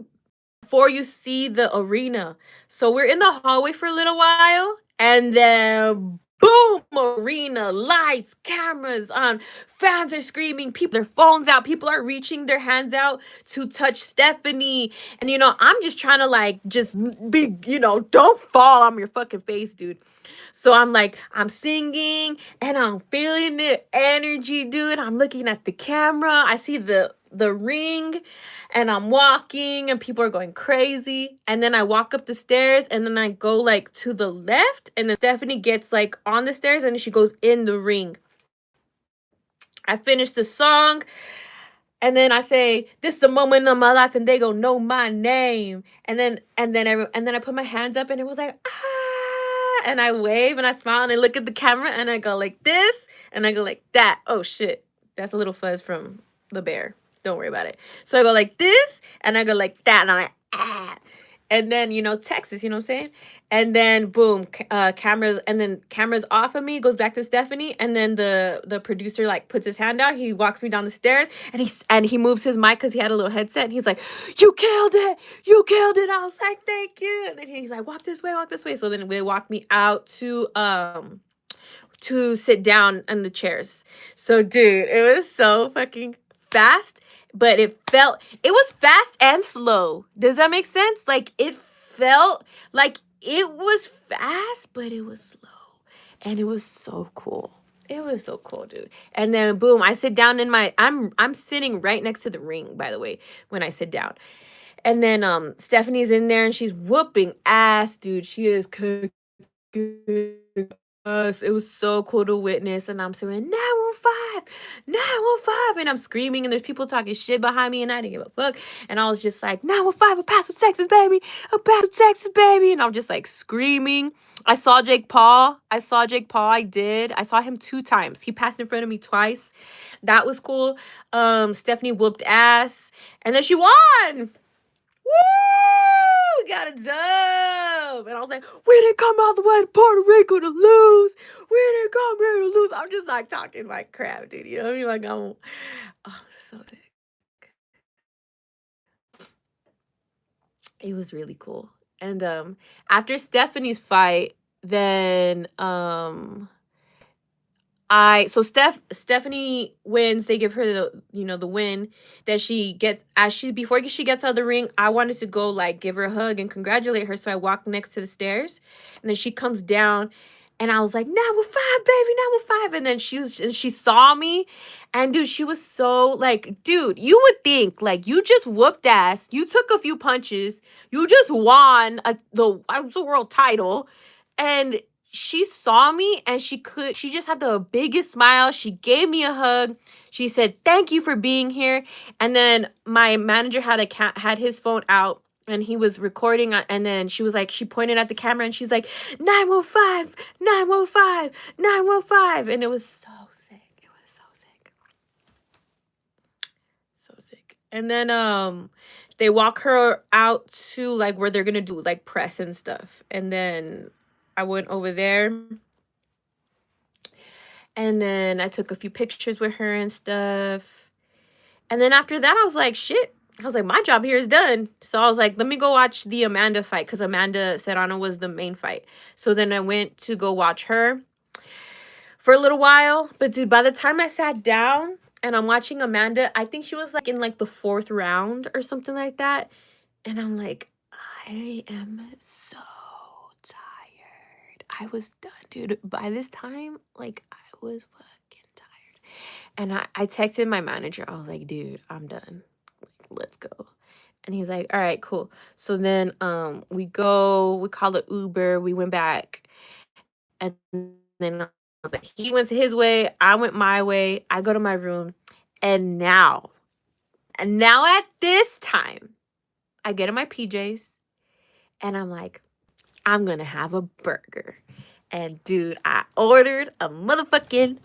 before you see the arena. So we're in the hallway for a little while, and then boom, arena, lights, cameras on, fans are screaming, people, their phones out, people are reaching their hands out to touch Stephanie. And, you know, I'm just trying to like, just be, you know, don't fall on your fucking face, dude. So I'm like, I'm singing and I'm feeling the energy, dude. I'm looking at the camera. I see the ring, and I'm walking, and people are going crazy. And then I walk up the stairs, and then I go like to the left, and then Stephanie gets like on the stairs, and she goes in the ring. I finish the song, and then I say, this is the moment of my life, and they go know my name. And then I put my hands up, and it was like, ah, and I wave and I smile and I look at the camera, and I go like this, and I go like that. Oh shit, that's a little fuzz from the bear. Don't worry about it. So I go like this, and I go like that, and I'm like, ah. And then, you know, Texas, you know what I'm saying? And then, boom, cameras off of me, goes back to Stephanie, and then the producer, like, puts his hand out, he walks me down the stairs, and he moves his mic, because he had a little headset, and he's like, you killed it! You killed it! I was like, thank you! And then he's like, walk this way, walk this way. So then they walked me out to sit down in the chairs. So, dude, it was so fucking fast, but it was fast and slow. Does that make sense? Like, it felt like it was fast, but it was slow, and it was so cool. It was so cool, dude. And then boom, I sit down in I'm sitting right next to the ring, by the way, when I sit down. And then Stephanie's in there and she's whooping ass, dude. She is kicking us. It was so cool to witness. And I'm saying 915, 915, and I'm screaming and there's people talking shit behind me and I didn't give a fuck. And I was just like 915, El Paso, Texas, baby, El Paso, Texas, baby. And I'm just like screaming. I saw Jake Paul. I saw him 2 times. He passed in front of me twice. That was cool. Stephanie whooped ass and then she won. Woo! We got a dub. And I was like, we didn't come all the way to Puerto Rico to lose. We didn't come here to lose. I'm just like talking like crap, dude. You know what I mean? Like so sick. It was really cool. And after Stephanie's fight, then Stephanie wins. They give her the win that she gets before she gets out of the ring. I wanted to go like give her a hug and congratulate her. So I walked next to the stairs and then she comes down and I was like, 915, baby, 915. And then she saw me and dude, she was so like, dude, you would think like you just whooped ass. You took a few punches. You just won the world title. And she saw me and she just had the biggest smile. She gave me a hug. She said, thank you for being here. And then my manager had his phone out and he was recording. And then she pointed at the camera and she's like, 915, 915, 915. And it was so sick. It was so sick. So sick. And then they walk her out to like where they're gonna do like press and stuff. And then I went over there and then I took a few pictures with her and stuff. And then after that, I was like, shit. I was like, my job here is done. So I was like, let me go watch the Amanda fight because Amanda Serrano was the main fight. So then I went to go watch her for a little while. But dude, by the time I sat down and I'm watching Amanda, I think she was like in like the 4th round or something like that. And I'm like, I am so tired. I was done, dude. By this time, like, I was fucking tired. And I texted my manager. I was like, dude, I'm done. Like, let's go. And he's like, all right, cool. So then we called it Uber. We went back. And then I was like, he went his way. I went my way. I go to my room. And now at this time, I get in my PJs. And I'm like, I'm going to have a burger. And dude, I ordered a motherfucking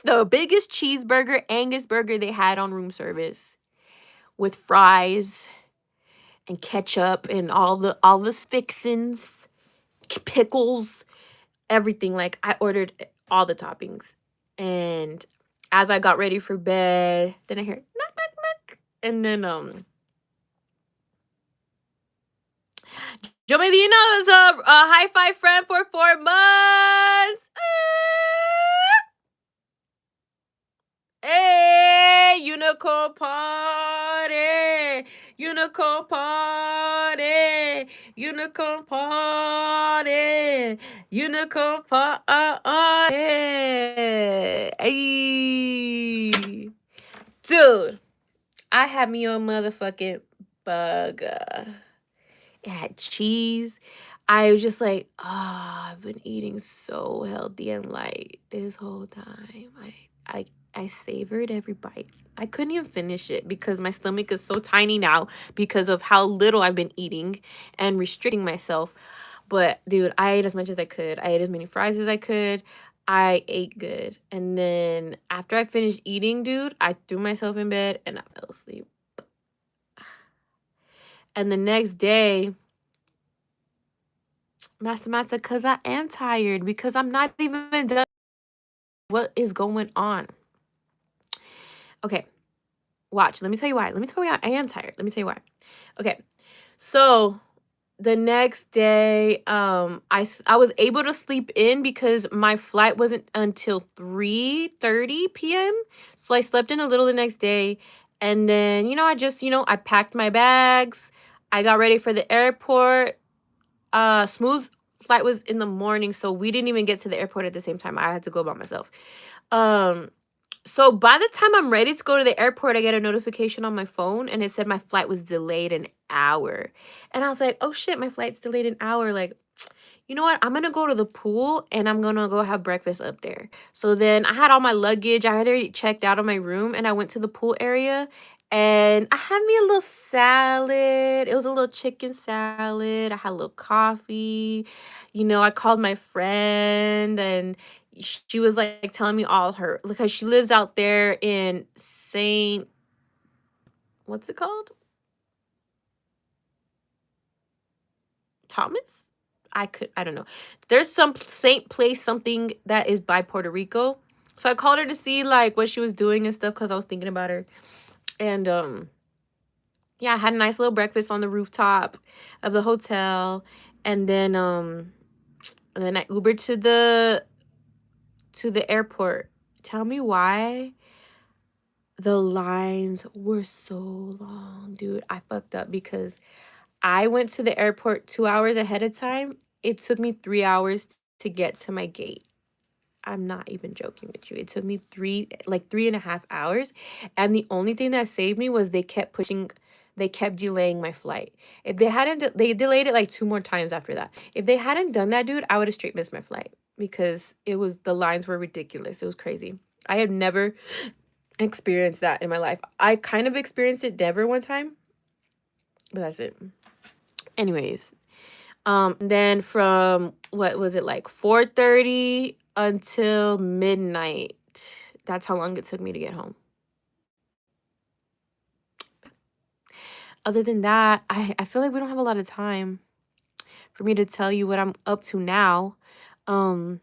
the biggest cheeseburger, Angus burger they had on room service with fries and ketchup and all the fixins, pickles, everything. Like I ordered all the toppings. And as I got ready for bed, then I hear knock, knock, knock. And then Joe Medina is a high five friend for 4 months. Hey, unicorn party, unicorn party, unicorn party, unicorn party. Hey, dude, I had me a motherfucking burger. It had cheese. I was just like, I've been eating so healthy and light this whole time. I savored every bite. I couldn't even finish it because my stomach is so tiny now because of how little I've been eating and restricting myself. But dude, I ate as much as I could. I ate as many fries as I could. I ate good. And then after I finished eating, dude, I threw myself in bed and I fell asleep. And the next day, Masamata, because I am tired, because I'm not even done. What is going on? Okay, watch. Let me tell you why. I am tired. Let me tell you why. Okay, so the next day, I was able to sleep in because my flight wasn't until 3:30 p.m. So I slept in a little the next day. And then, I packed my bags. I got ready for the airport. Smooth flight was in the morning, so we didn't even get to the airport at the same time. I had to go by myself. So by the time I'm ready to go to the airport, I get a notification on my phone and it said my flight was delayed an hour. And I was like, oh shit, my flight's delayed an hour. Like, you know what? I'm gonna go to the pool and I'm gonna go have breakfast up there. So then I had all my luggage. I had already checked out of my room and I went to the pool area and I had me a little salad. It was a little chicken salad. I had a little coffee. You know, I called my friend and she was like telling me all her, because she lives out there in Saint, what's it called? Thomas? I don't know. There's some Saint place, something that is by Puerto Rico. So I called her to see like what she was doing and stuff because I was thinking about her. And yeah, I had a nice little breakfast on the rooftop of the hotel. And then I Ubered to the airport. Tell me why the lines were so long, dude. I fucked up because I went to the airport 2 hours ahead of time. It took me 3 hours to get to my gate. I'm not even joking with you. It took me 3.5 hours. And the only thing that saved me was they kept delaying my flight. If they hadn't, they delayed it like 2 more times after that. If they hadn't done that, dude, I would have straight missed my flight because the lines were ridiculous. It was crazy. I had never experienced that in my life. I kind of experienced it Denver one time, but that's it. Anyways, then from what was it, like 4:30 until midnight. That's how long it took me to get home. Other than that, I feel like we don't have a lot of time for me to tell you what I'm up to now. I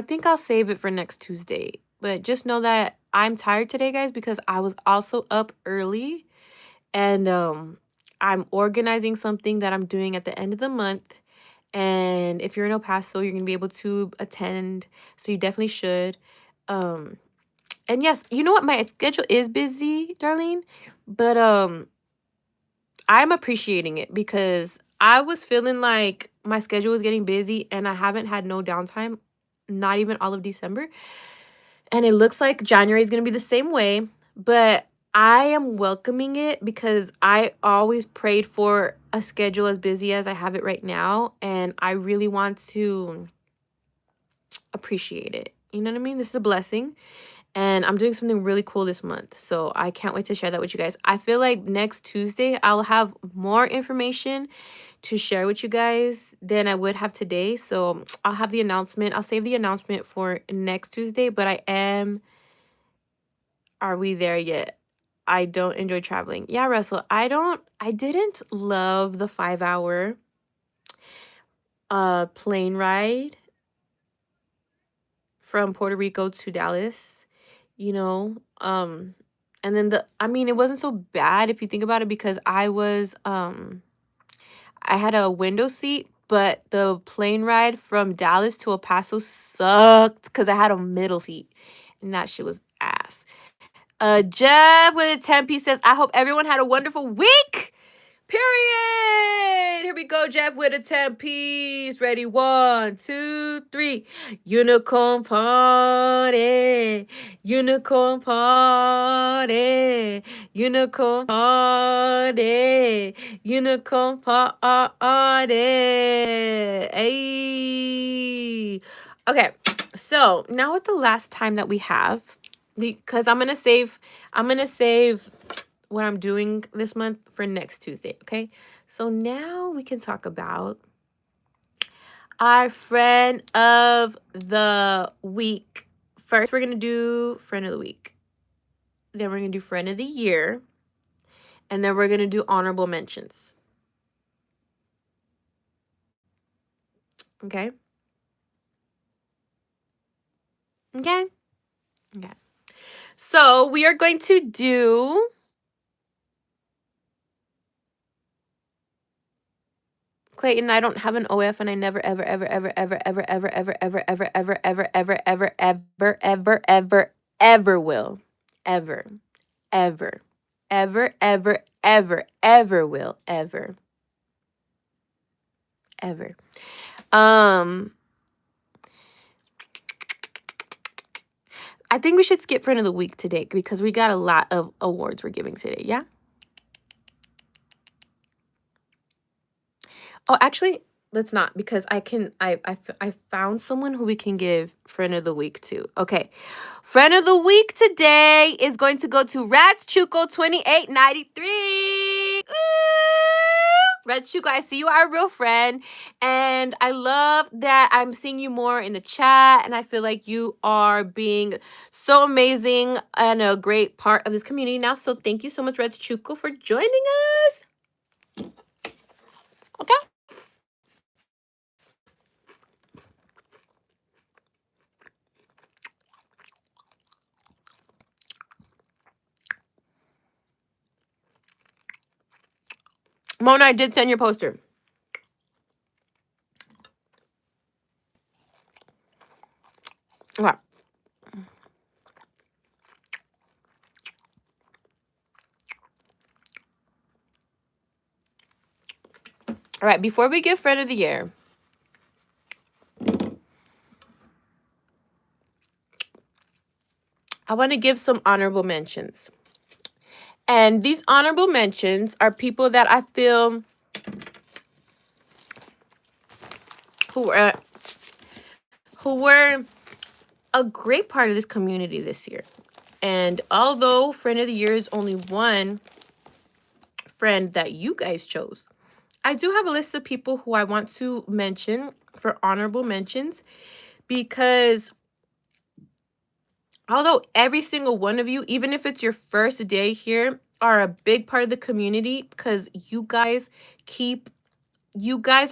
think I'll save it for next Tuesday. But just know that I'm tired today, guys, because I was also up early and I'm organizing something that I'm doing at the end of the month. And if you're in El Paso, you're gonna be able to attend, so you definitely should. And yes, you know what, my schedule is busy, Darlene, but I'm appreciating it because I was feeling like my schedule was getting busy and I haven't had no downtime, not even all of December. And it looks like January is going to be the same way, but I am welcoming it because I always prayed for a schedule as busy as I have it right now. And I really want to appreciate it. You know what I mean? This is a blessing. And I'm doing something really cool this month. So I can't wait to share that with you guys. I feel like next Tuesday, I'll have more information to share with you guys than I would have today. So I'll have the announcement. I'll save the announcement for next Tuesday, but are we there yet? I don't enjoy traveling. Yeah, Russell, I didn't love the 5 hour plane ride from Puerto Rico to Dallas, you know. And then it wasn't so bad if you think about it because I had a window seat, but the plane ride from Dallas to El Paso sucked because I had a middle seat. And that shit was ass. Jeff with a 10-piece says, I hope everyone had a wonderful week. Period. Here we go, Jeff with a 10-piece. Ready? 1, 2, 3. Unicorn party. Unicorn party. Unicorn party. Unicorn party. Hey. Okay, so now with the last time that we have, because I'm gonna save what I'm doing this month for next Tuesday, okay? So now we can talk about our friend of the week. First, we're gonna do friend of the week. Then we're gonna do friend of the year. And then we're gonna do honorable mentions. Okay? Okay? Okay. So we are going to do Clayton, I don't have an OF and I never ever ever ever ever ever ever ever ever ever ever ever ever ever ever ever ever ever will. Ever. Ever. Ever ever ever ever will. Ever. Ever. I think we should skip friend of the week today because we got a lot of awards we're giving today. Yeah. Oh, actually, let's not because I found someone who we can give friend of the week to. Okay. Friend of the week today is going to go to Rats Chuco 2893. Rats Chuco, I see you are a real friend. And I love that I'm seeing you more in the chat. And I feel like you are being so amazing and a great part of this community now. So thank you so much, Rats Chuco, for joining us. Okay. Mona, I did send your poster. Okay. All right, before we give friend of the year, I want to give some honorable mentions. And these honorable mentions are people that I feel who were a great part of this community this year. And although friend of the year is only one friend that you guys chose, I do have a list of people who I want to mention for honorable mentions because although every single one of you, even if it's your first day here, are a big part of the community because you guys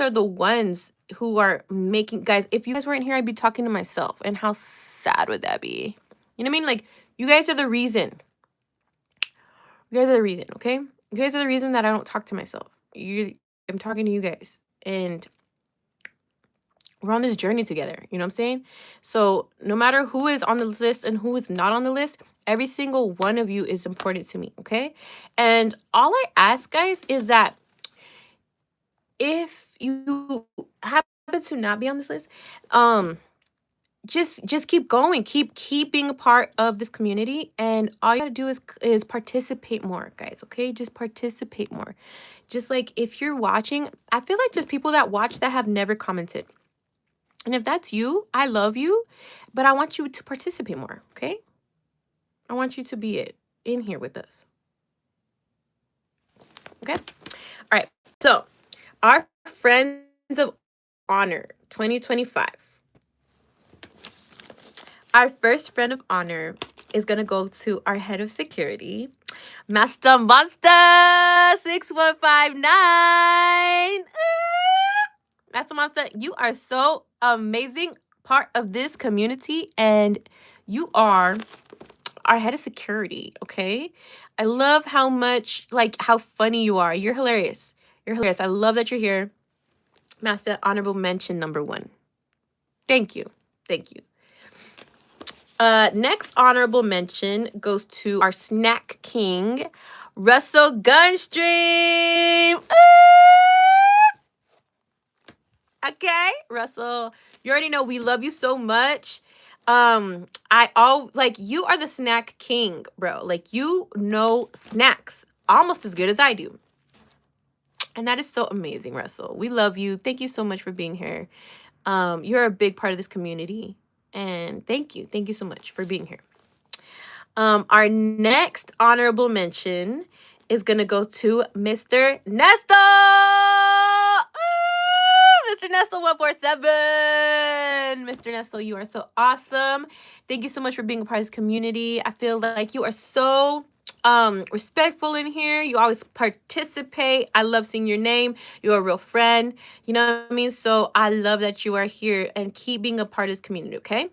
are the ones who are making, guys, if you guys weren't here, I'd be talking to myself. And how sad would that be? You know what I mean? Like, you guys are the reason. You guys are the reason, okay? You guys are the reason that I don't talk to myself. I'm talking to you guys. And we're on this journey together. You know what I'm saying? So no matter who is on the list and who is not on the list, every single one of you is important to me, okay? And all I ask, guys, is that if you happen to not be on this list, just keep going, keep being a part of this community, and all you gotta do is participate more, guys. Okay, just participate more. Just like if you're watching, I feel like there's people that watch that have never commented, and if that's you, I love you, but I want you to participate more. Okay, I want you to be in here with us. Okay, all right. So our friends of honor 2025. Our first friend of honor is going to go to our head of security, Master Monster 6159. Master Monster, you are so amazing part of this community, and you are our head of security, okay? I love how much, like, how funny you are. You're hilarious. You're hilarious. I love that you're here. Master, honorable mention number 1. Thank you. Thank you. Next honorable mention goes to our snack king, Russell Gunstream. Okay, Russell, you already know we love you so much. You are the snack king, bro. Like, you know snacks almost as good as I do. And that is so amazing, Russell. We love you. Thank you so much for being here. You're a big part of this community. And thank you. Thank you so much for being here. Our next honorable mention is going to go to Mr. Nestle. Mr. Nestle 147. Mr. Nestle, you are so awesome. Thank you so much for being a part of this community. I feel like you are so respectful in here. You always participate. I love seeing your name. You're a real friend. You know what I mean? So I love that you are here and keep being a part of this community, okay?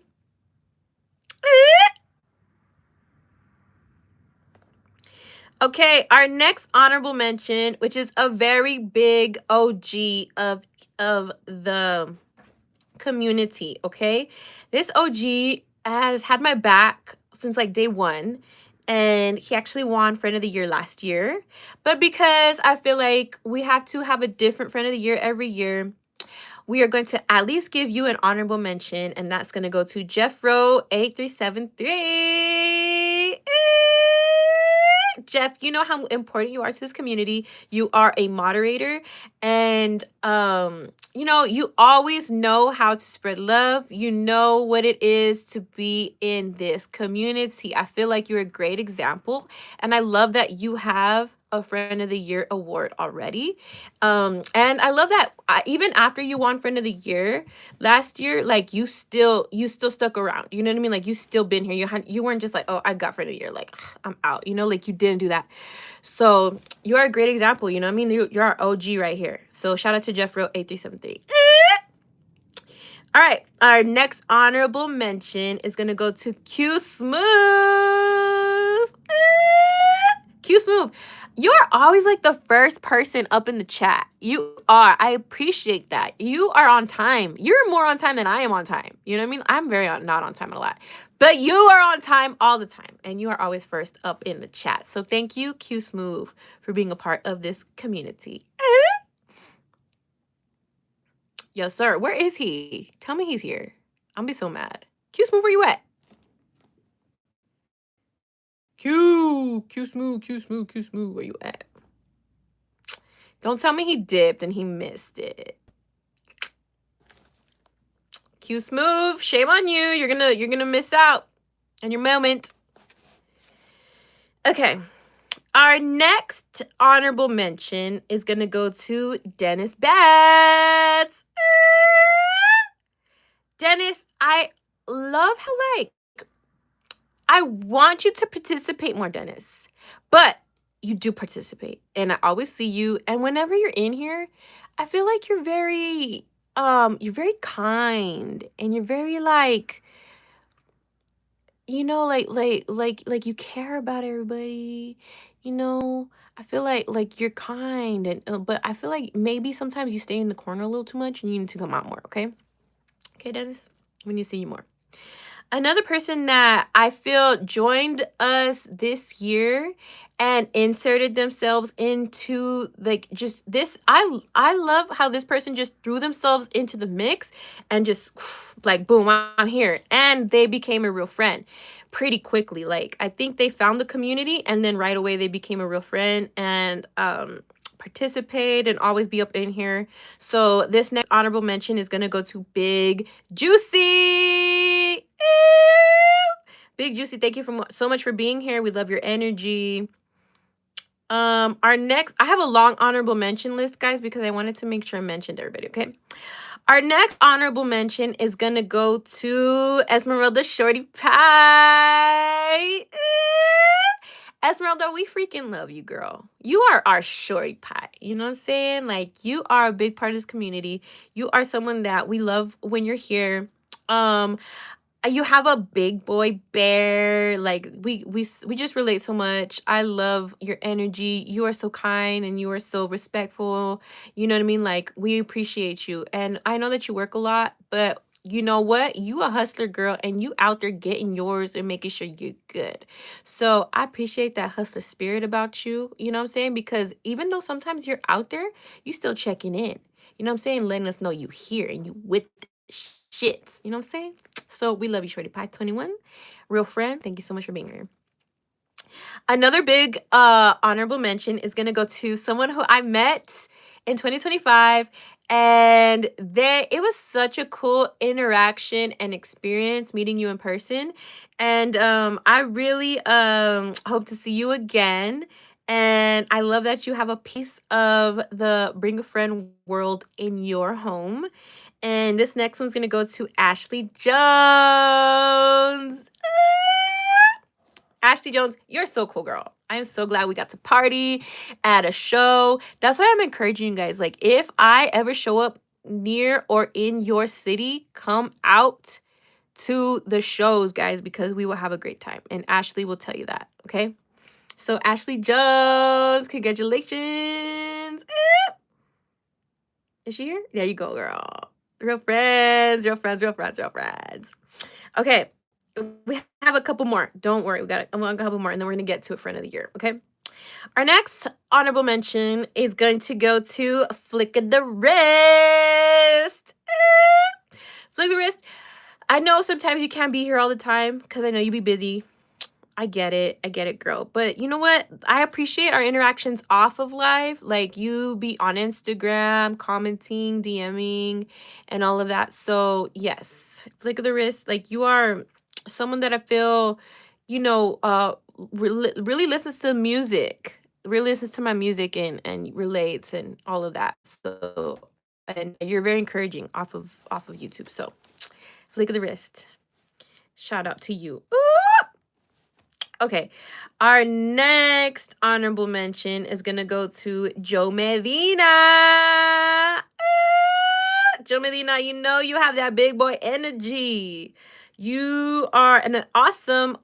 Okay, our next honorable mention, which is a very big OG of the community, okay? This OG has had my back since like day 1. And he actually won Friend of the Year last year. But because I feel like we have to have a different Friend of the Year every year, we are going to at least give you an honorable mention, and that's going to go to Jeffro8373. Jeff, you know how important you are to this community. You are a moderator, and you know, you always know how to spread love. You know what it is to be in this community. I feel like you're a great example, and I love that you have a Friend of the Year award already. And I love that even after you won Friend of the Year last year, like you still stuck around. You know what I mean? Like you still been here. You weren't just like, oh, I got Friend of the Year, like I'm out. You know, like you didn't do that. So you are a great example. You know what I mean? You're our OG right here. So shout out to Jeffro8373. All right, our next honorable mention is gonna go to Q Smooth. Q Smooth, you're always like the first person up in the chat. You are. I appreciate that. You are on time. You're more on time than I am on time. You know what I mean? I'm very not on time a lot. But you are on time all the time. And you are always first up in the chat. So thank you, Q Smooth, for being a part of this community. Yo, sir, where is he? Tell me he's here. I'm be so mad. Q Smooth, where you at? Q Smooth, where you at? Don't tell me he dipped and he missed it. Q Smooth, shame on you. You're gonna miss out on your moment. Okay. Our next honorable mention is gonna go to Dennis Betts. Dennis, I love how like I want you to participate more, Dennis. But you do participate. And I always see you. And whenever you're in here, I feel like you're very kind. And you're very like, you know, like you care about everybody. You know, I feel like you're kind. And but I feel like maybe sometimes you stay in the corner a little too much and you need to come out more, okay? Okay, Dennis? We need to see you more. Another person that I feel joined us this year and inserted themselves into like just this. I love how this person just threw themselves into the mix and just like, boom, I'm here. And they became a real friend pretty quickly. Like, I think they found the community and then right away they became a real friend and participate and always be up in here. So this next honorable mention is gonna go to Big Juicy. Big Juicy, thank you so much for being here. We love your energy. Our next, I have a long honorable mention list, guys, because I wanted to make sure I mentioned everybody, okay? Our next honorable mention is gonna go to Esmeralda Shorty Pie. Esmeralda, we freaking love you, girl. You are our shorty pie. You know what I'm saying? Like, you are a big part of this community. You are someone that we love when you're here. You have a big boy bear. Like, we just relate so much. I love your energy. You are so kind and you are so respectful. You know what I mean? Like, we appreciate you. And I know that you work a lot, but you know what? You a hustler, girl, and you out there getting yours and making sure you're good. So I appreciate that hustler spirit about you. You know what I'm saying? Because even though sometimes you're out there, you still checking in. You know what I'm saying? Letting us know you here and you with the shits. You know what I'm saying? So we love you, Shorty Pie 21. Real friend, thank you so much for being here. Another big honorable mention is going to go to someone who I met in 2025. And it was such a cool interaction and experience meeting you in person. And I really hope to see you again. And I love that you have a piece of the Bring a Friend world in your home. And this next one's going to go to Ashley Jones. Ashley Jones, you're so cool, girl. I'm so glad we got to party at a show. That's why I'm encouraging you guys. Like, if I ever show up near or in your city, come out to the shows, guys, because we will have a great time. And Ashley will tell you that, okay? So, Ashley Jones, congratulations. Is she here? There you go, girl. Real friends, real friends, real friends, real friends. Okay. We have a couple more. Don't worry. We got a couple more, and then we're going to get to a Friend of the Year, okay? Our next honorable mention is going to go to Flick of the Wrist. Flick the wrist. I know sometimes you can't be here all the time because I know you be busy. I get it. I get it, girl. But you know what? I appreciate our interactions off of live. Like you be on Instagram, commenting, DMing, and all of that. So yes, flick of the wrist. Like you are someone that I feel, you know, really listens to music, really listens to my music and relates and all of that. So and you're very encouraging off of YouTube. So flick of the wrist. Shout out to you. Ooh! Okay, our next honorable mention is gonna go to Joe Medina. Joe Medina, you know you have that big boy energy. You are an awesome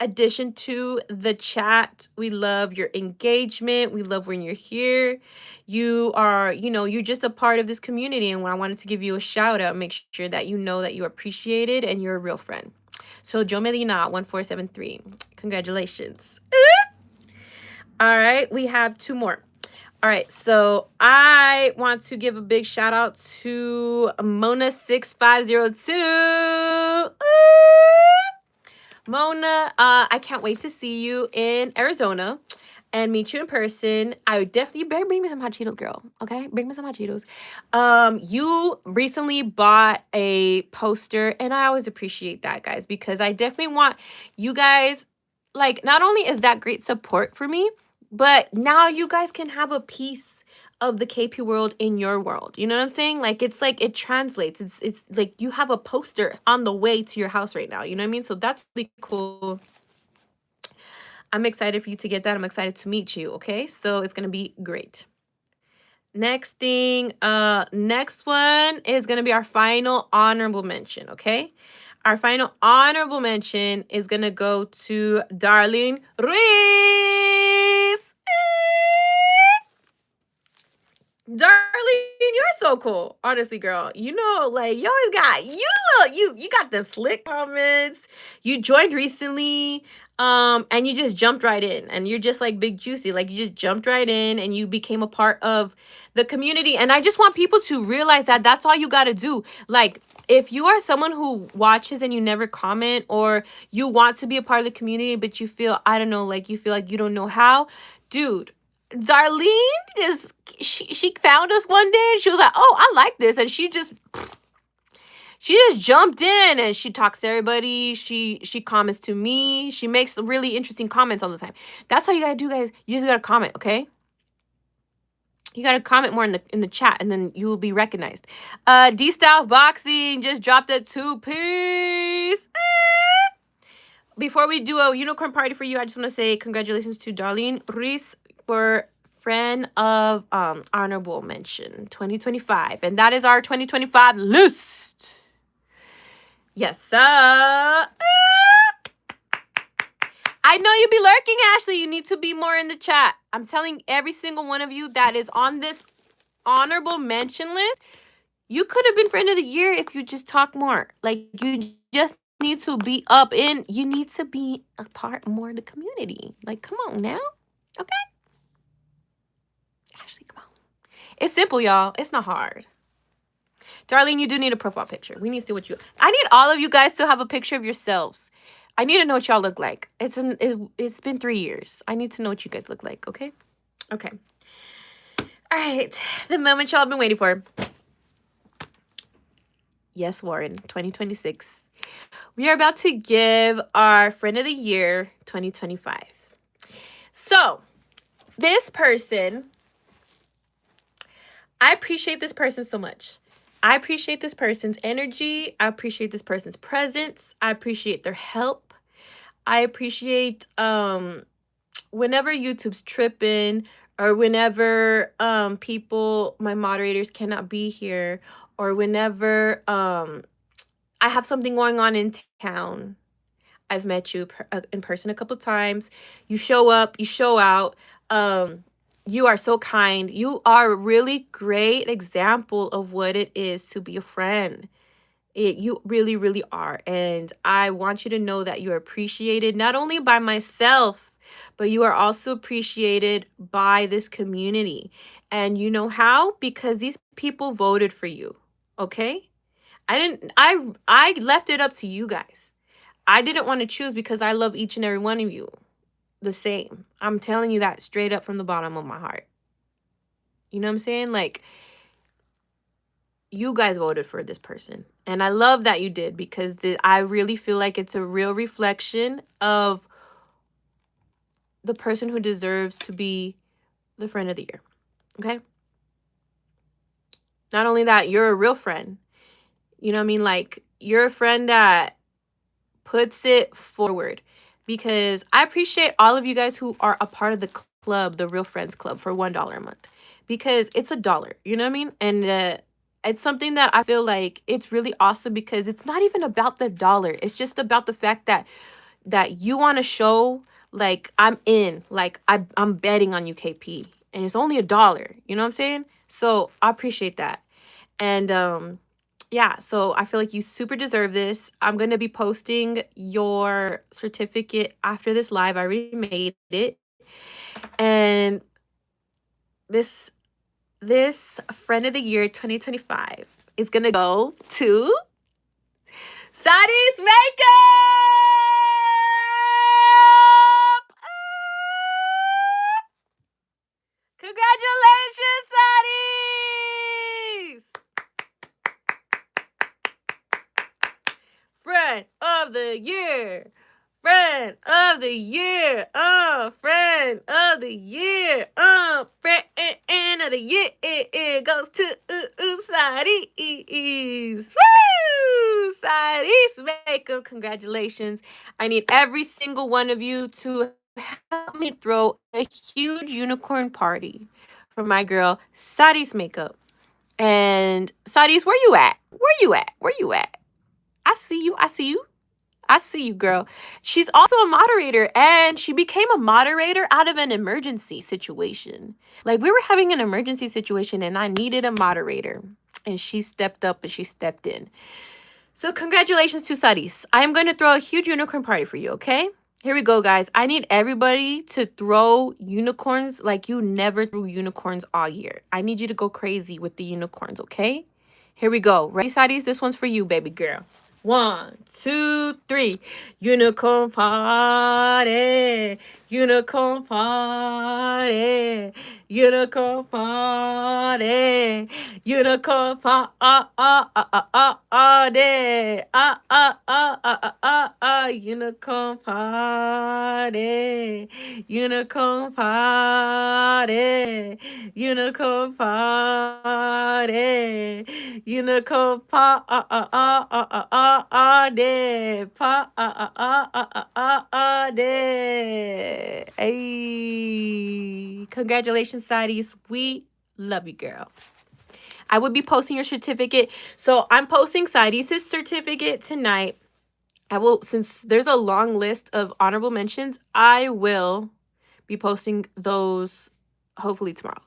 addition to the chat. We love your engagement. We love when you're here. You are, you know, you're just a part of this community, and I wanted to give you a shout out, make sure that you know that you're appreciated and you're a real friend. So Joe Medina 1473. Congratulations. All right, we have two more. All right, so I want to give a big shout out to Mona6502. Mona, I can't wait to see you in Arizona and meet you in person. I would definitely, you better bring me some hot Cheetos, girl. Okay, bring me some hot Cheetos. You recently bought a poster, and I always appreciate that, guys, because I definitely want you guys, like, not only is that great support for me, but now you guys can have a piece of the KP world in your world. You know what I'm saying? Like it's like it translates. It's like you have a poster on the way to your house right now. You know what I mean? So that's really cool. I'm excited for you to get that. I'm excited to meet you. Okay, so it's gonna be great. Next thing, next one is gonna be our final honorable mention. Okay, our final honorable mention is gonna go to Darlene Reese. Darlene, you're so cool. Honestly, girl. You know, like you always got you got them slick comments. You joined recently, and you just jumped right in. And you're just like big juicy. Like you just jumped right in and you became a part of the community. And I just want people to realize that that's all you gotta do. Like if you are someone who watches and you never comment, or you want to be a part of the community, but you feel, I don't know, like you feel like you don't know how, dude, Darlene is she found us one day and she was like, oh, I like this, and she just jumped in and she talks to everybody. She comments to me. She makes really interesting comments all the time. That's all you gotta do, guys. You just gotta comment, okay? You gotta comment more in the chat, and then you will be recognized. D-Style Boxing just dropped a 2-piece. Before we do a unicorn party for you, I just want to say congratulations to Darlene Reese for FREN of honorable mention 2025, and that is our 2025 list. Yes, sir. I know you be lurking, Ashley. You need to be more in the chat. I'm telling every single one of you that is on this honorable mention list, you could have been friend of the year if you just talk more. Like you just need to be up in. You need to be a part more of the community. Like, come on now, okay? Ashley, come on. It's simple, y'all. It's not hard. Darlene, you do need a profile picture. We need to see what you... I need all of you guys to have a picture of yourselves. I need to know what y'all look like. It's been 3 years. I need to know what you guys look like, okay? Okay. All right. The moment y'all have been waiting for. Yes, Warren, 2026. We are about to give our friend of the year 2025. So, this person, I appreciate this person so much. I appreciate this person's energy. I appreciate this person's presence. I appreciate their help. I appreciate whenever YouTube's tripping, or whenever people, my moderators cannot be here, or whenever I have something going on in town. I've met you in person a couple of times. You show up, you show out. You are so kind. You are a really great example of what it is to be a friend. You really, really are. And I want you to know that you're appreciated not only by myself, but you are also appreciated by this community. And you know how? Because these people voted for you. okay? I left it up to you guys. I didn't want to choose because I love each and every one of you the same. I'm telling you that straight up from the bottom of my heart. You know what I'm saying? Like, you guys voted for this person. And I love that you did, because I really feel like it's a real reflection of the person who deserves to be the friend of the year. Okay? Not only that, you're a real friend. You know what I mean? Like, you're a friend that puts it forward, because I appreciate all of you guys who are a part of the club, the Real Friends Club, for $1 a month, because it's $1. You know what I mean? And it's something that I feel like it's really awesome, because it's not even about the dollar. It's just about the fact that you want to show, like, I'm in, like, I'm betting on you, KP, and it's only $1. You know what I'm saying? So I appreciate that. And yeah, so I feel like you super deserve this. I'm going to be posting your certificate after this live. I already made it. And this Friend of the Year 2025 is going to go to Sadi's Makeup! Congratulations, Sadis! Friend of the Year! Friend of the Year! Friend of the Year! Friend of the Year! It goes to Sadis! Woo! Sadis Makeup! Congratulations. I need every single one of you to help me throw a huge unicorn party for my girl, Sadis Makeup. And Sadis, where you at? Where you at? Where you at? I see you. I see you. I see you, girl. She's also a moderator, and she became a moderator out of an emergency situation. Like, we were having an emergency situation, and I needed a moderator, and she stepped up and she stepped in. So congratulations to Sadis. I am going to throw a huge unicorn party for you, okay? Here we go, guys. I need everybody to throw unicorns like you never threw unicorns all year. I need you to go crazy with the unicorns, okay? Here we go. Ready, Sadis? This one's for you, baby girl. 1, 2, 3. Unicorn party. Unicorn party. Unicorn party. Unicorn party. Unicorn party. Unicorn party. Unicorn party. Unicorn party. Hey, congratulations, Sadis. We love you, girl. I will be posting your certificate. So I'm posting Sadis' certificate tonight. I will, since there's a long list of honorable mentions, I will be posting those hopefully tomorrow.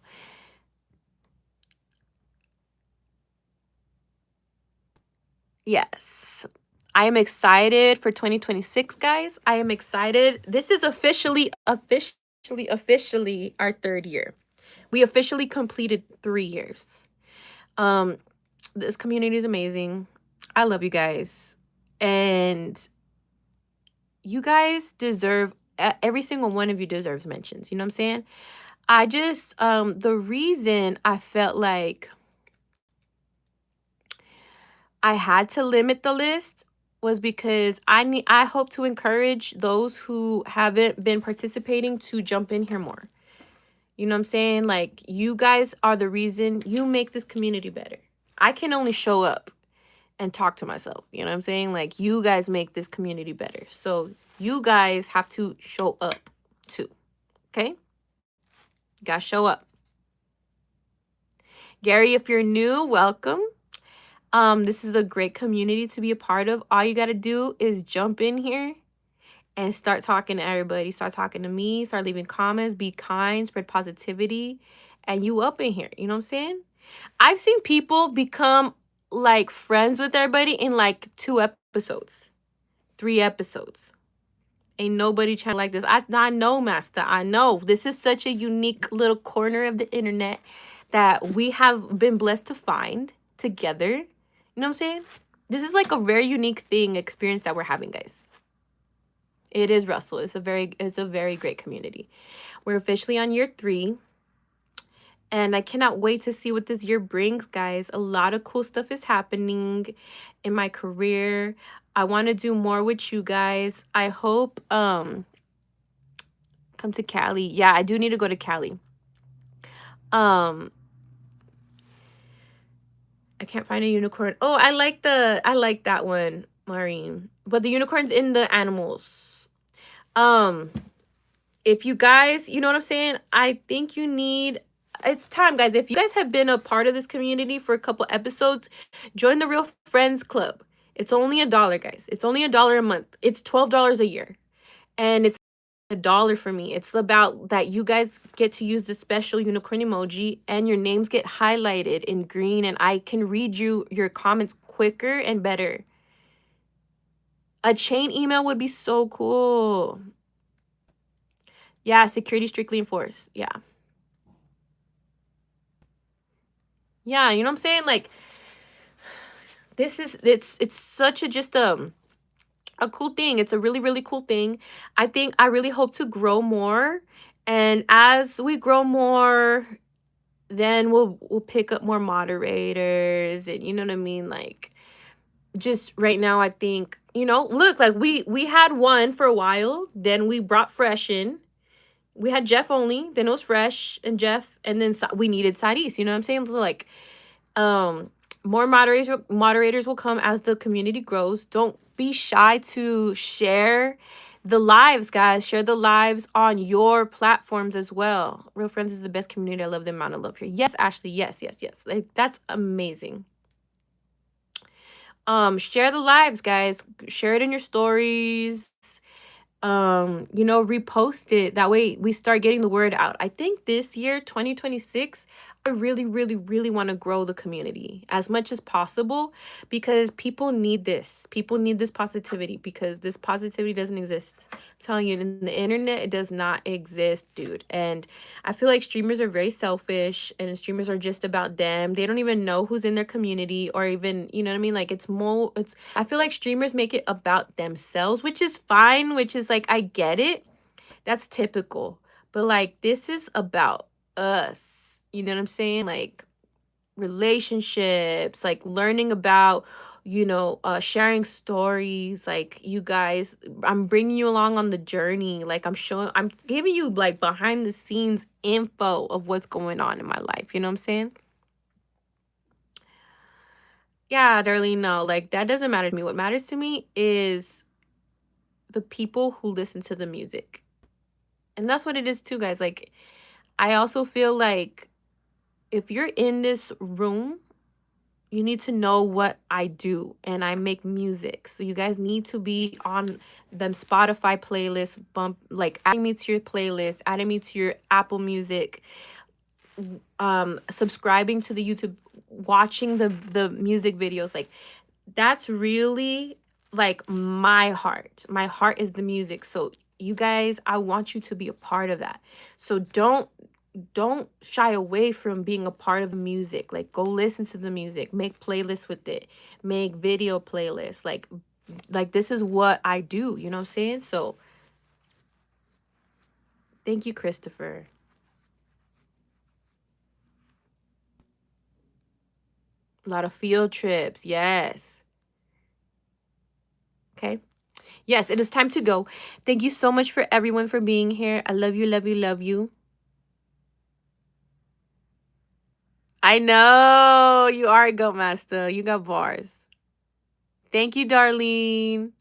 Yes. I am excited for 2026, guys. I am excited. This is officially our 3rd year. We officially completed 3 years. This community is amazing. I love you guys. And you guys deserve, every single one of you deserves mentions. You know what I'm saying? I just, the reason I felt like I had to limit the list was because I hope to encourage those who haven't been participating to jump in here more. You know what I'm saying? Like, you guys are the reason, you make this community better. I can only show up and talk to myself. You know what I'm saying? Like, you guys make this community better. So you guys have to show up too. Okay? You gotta show up. Gary, if you're new, welcome. This is a great community to be a part of. All you gotta do is jump in here and start talking to everybody. Start talking to me. Start leaving comments. Be kind. Spread positivity. And you up in here. You know what I'm saying? I've seen people become, like, friends with everybody in, like, 2 episodes. 3 episodes. Ain't nobody trying like this. I know, Master. I know. This is such a unique little corner of the internet that we have been blessed to find together. You know what I'm saying? This is like a very unique experience that we're having, guys. It is Russell. It's a very great community. We're officially on year 3. And I cannot wait to see what this year brings, guys. A lot of cool stuff is happening in my career. I want to do more with you guys. I hope come to Cali. Yeah, I do need to go to Cali. I can't find a unicorn. Oh, I like that one, Maureen. But the unicorn's in the animals. If you guys, you know what I'm saying? I think you need, it's time, guys. If you guys have been a part of this community for a couple episodes, join the Real Friends Club. It's only $1, guys. It's only $1 a month. It's $12 a year. And it's $1 for me. It's about that you guys get to use the special unicorn emoji and your names get highlighted in green and I can read your comments quicker and better. A chain email would be so cool. Yeah, security strictly enforced. Yeah. Yeah, you know what I'm saying? Like, it's such a just a cool thing. It's a really, really cool thing. I really hope to grow more. And as we grow more, then we'll pick up more moderators and you know what I mean? Like, just right now, I think, look, like we had one for a while, then we brought Fresh in. We had Jeff only, then it was Fresh and Jeff, and then we needed Side East, you know what I'm saying? So like, more moderators will come as the community grows. Don't be shy to share the lives, guys. Share the lives on your platforms as well. Real Friends is the best community. I love the amount of love here. Yes, Ashley. Yes. Like, that's amazing. Share the lives, guys. Share it in your stories. Repost it. That way we start getting the word out. I think this year, 2026, I really, really, really want to grow the community as much as possible because people need this. People need this positivity because this positivity doesn't exist. I'm telling you, in the internet, it does not exist, dude. And I feel like streamers are very selfish and streamers are just about them. They don't even know who's in their community or even, you know what I mean? Like, I feel like streamers make it about themselves, which is fine, which is like, I get it. That's typical. But like, this is about us. You know what I'm saying? Like, relationships, like learning about, sharing stories. Like, you guys, I'm bringing you along on the journey. Like, I'm giving you like behind the scenes info of what's going on in my life. You know what I'm saying? Yeah, Darlene, no, like that doesn't matter to me. What matters to me is the people who listen to the music. And that's what it is too, guys. Like, I also feel like if you're in this room, you need to know what I do, and I make music. So you guys need to be on them Spotify playlists, adding me to your playlist, adding me to your Apple Music, subscribing to the YouTube, watching the music videos. Like, that's really like my heart. My heart is the music. So you guys, I want you to be a part of that. So don't shy away from being a part of music. Like, go listen to the music, make playlists with it, make video playlists. Like this is what I do, you know what I'm saying? So thank you, Christopher. A lot of field trips. Yes. Okay. Yes, it is time to go. Thank you so much for everyone for being here. I love you, love you, love you. I know you are a Go Master. You got bars. Thank you, Darlene.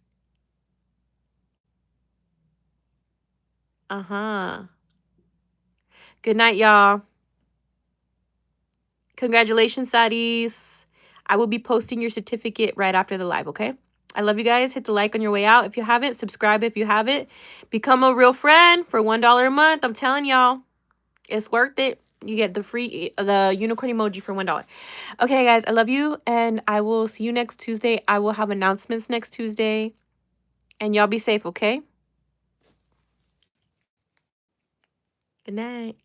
Uh-huh. Good night, y'all. Congratulations, Sadis. I will be posting your certificate right after the live, okay? I love you guys. Hit the like on your way out if you haven't. Subscribe if you haven't. Become a real friend for $1 a month. I'm telling y'all, it's worth it. You get the unicorn emoji for $1. Okay, guys, I love you, and I will see you next Tuesday. I will have announcements next Tuesday, and y'all be safe, okay? Good night.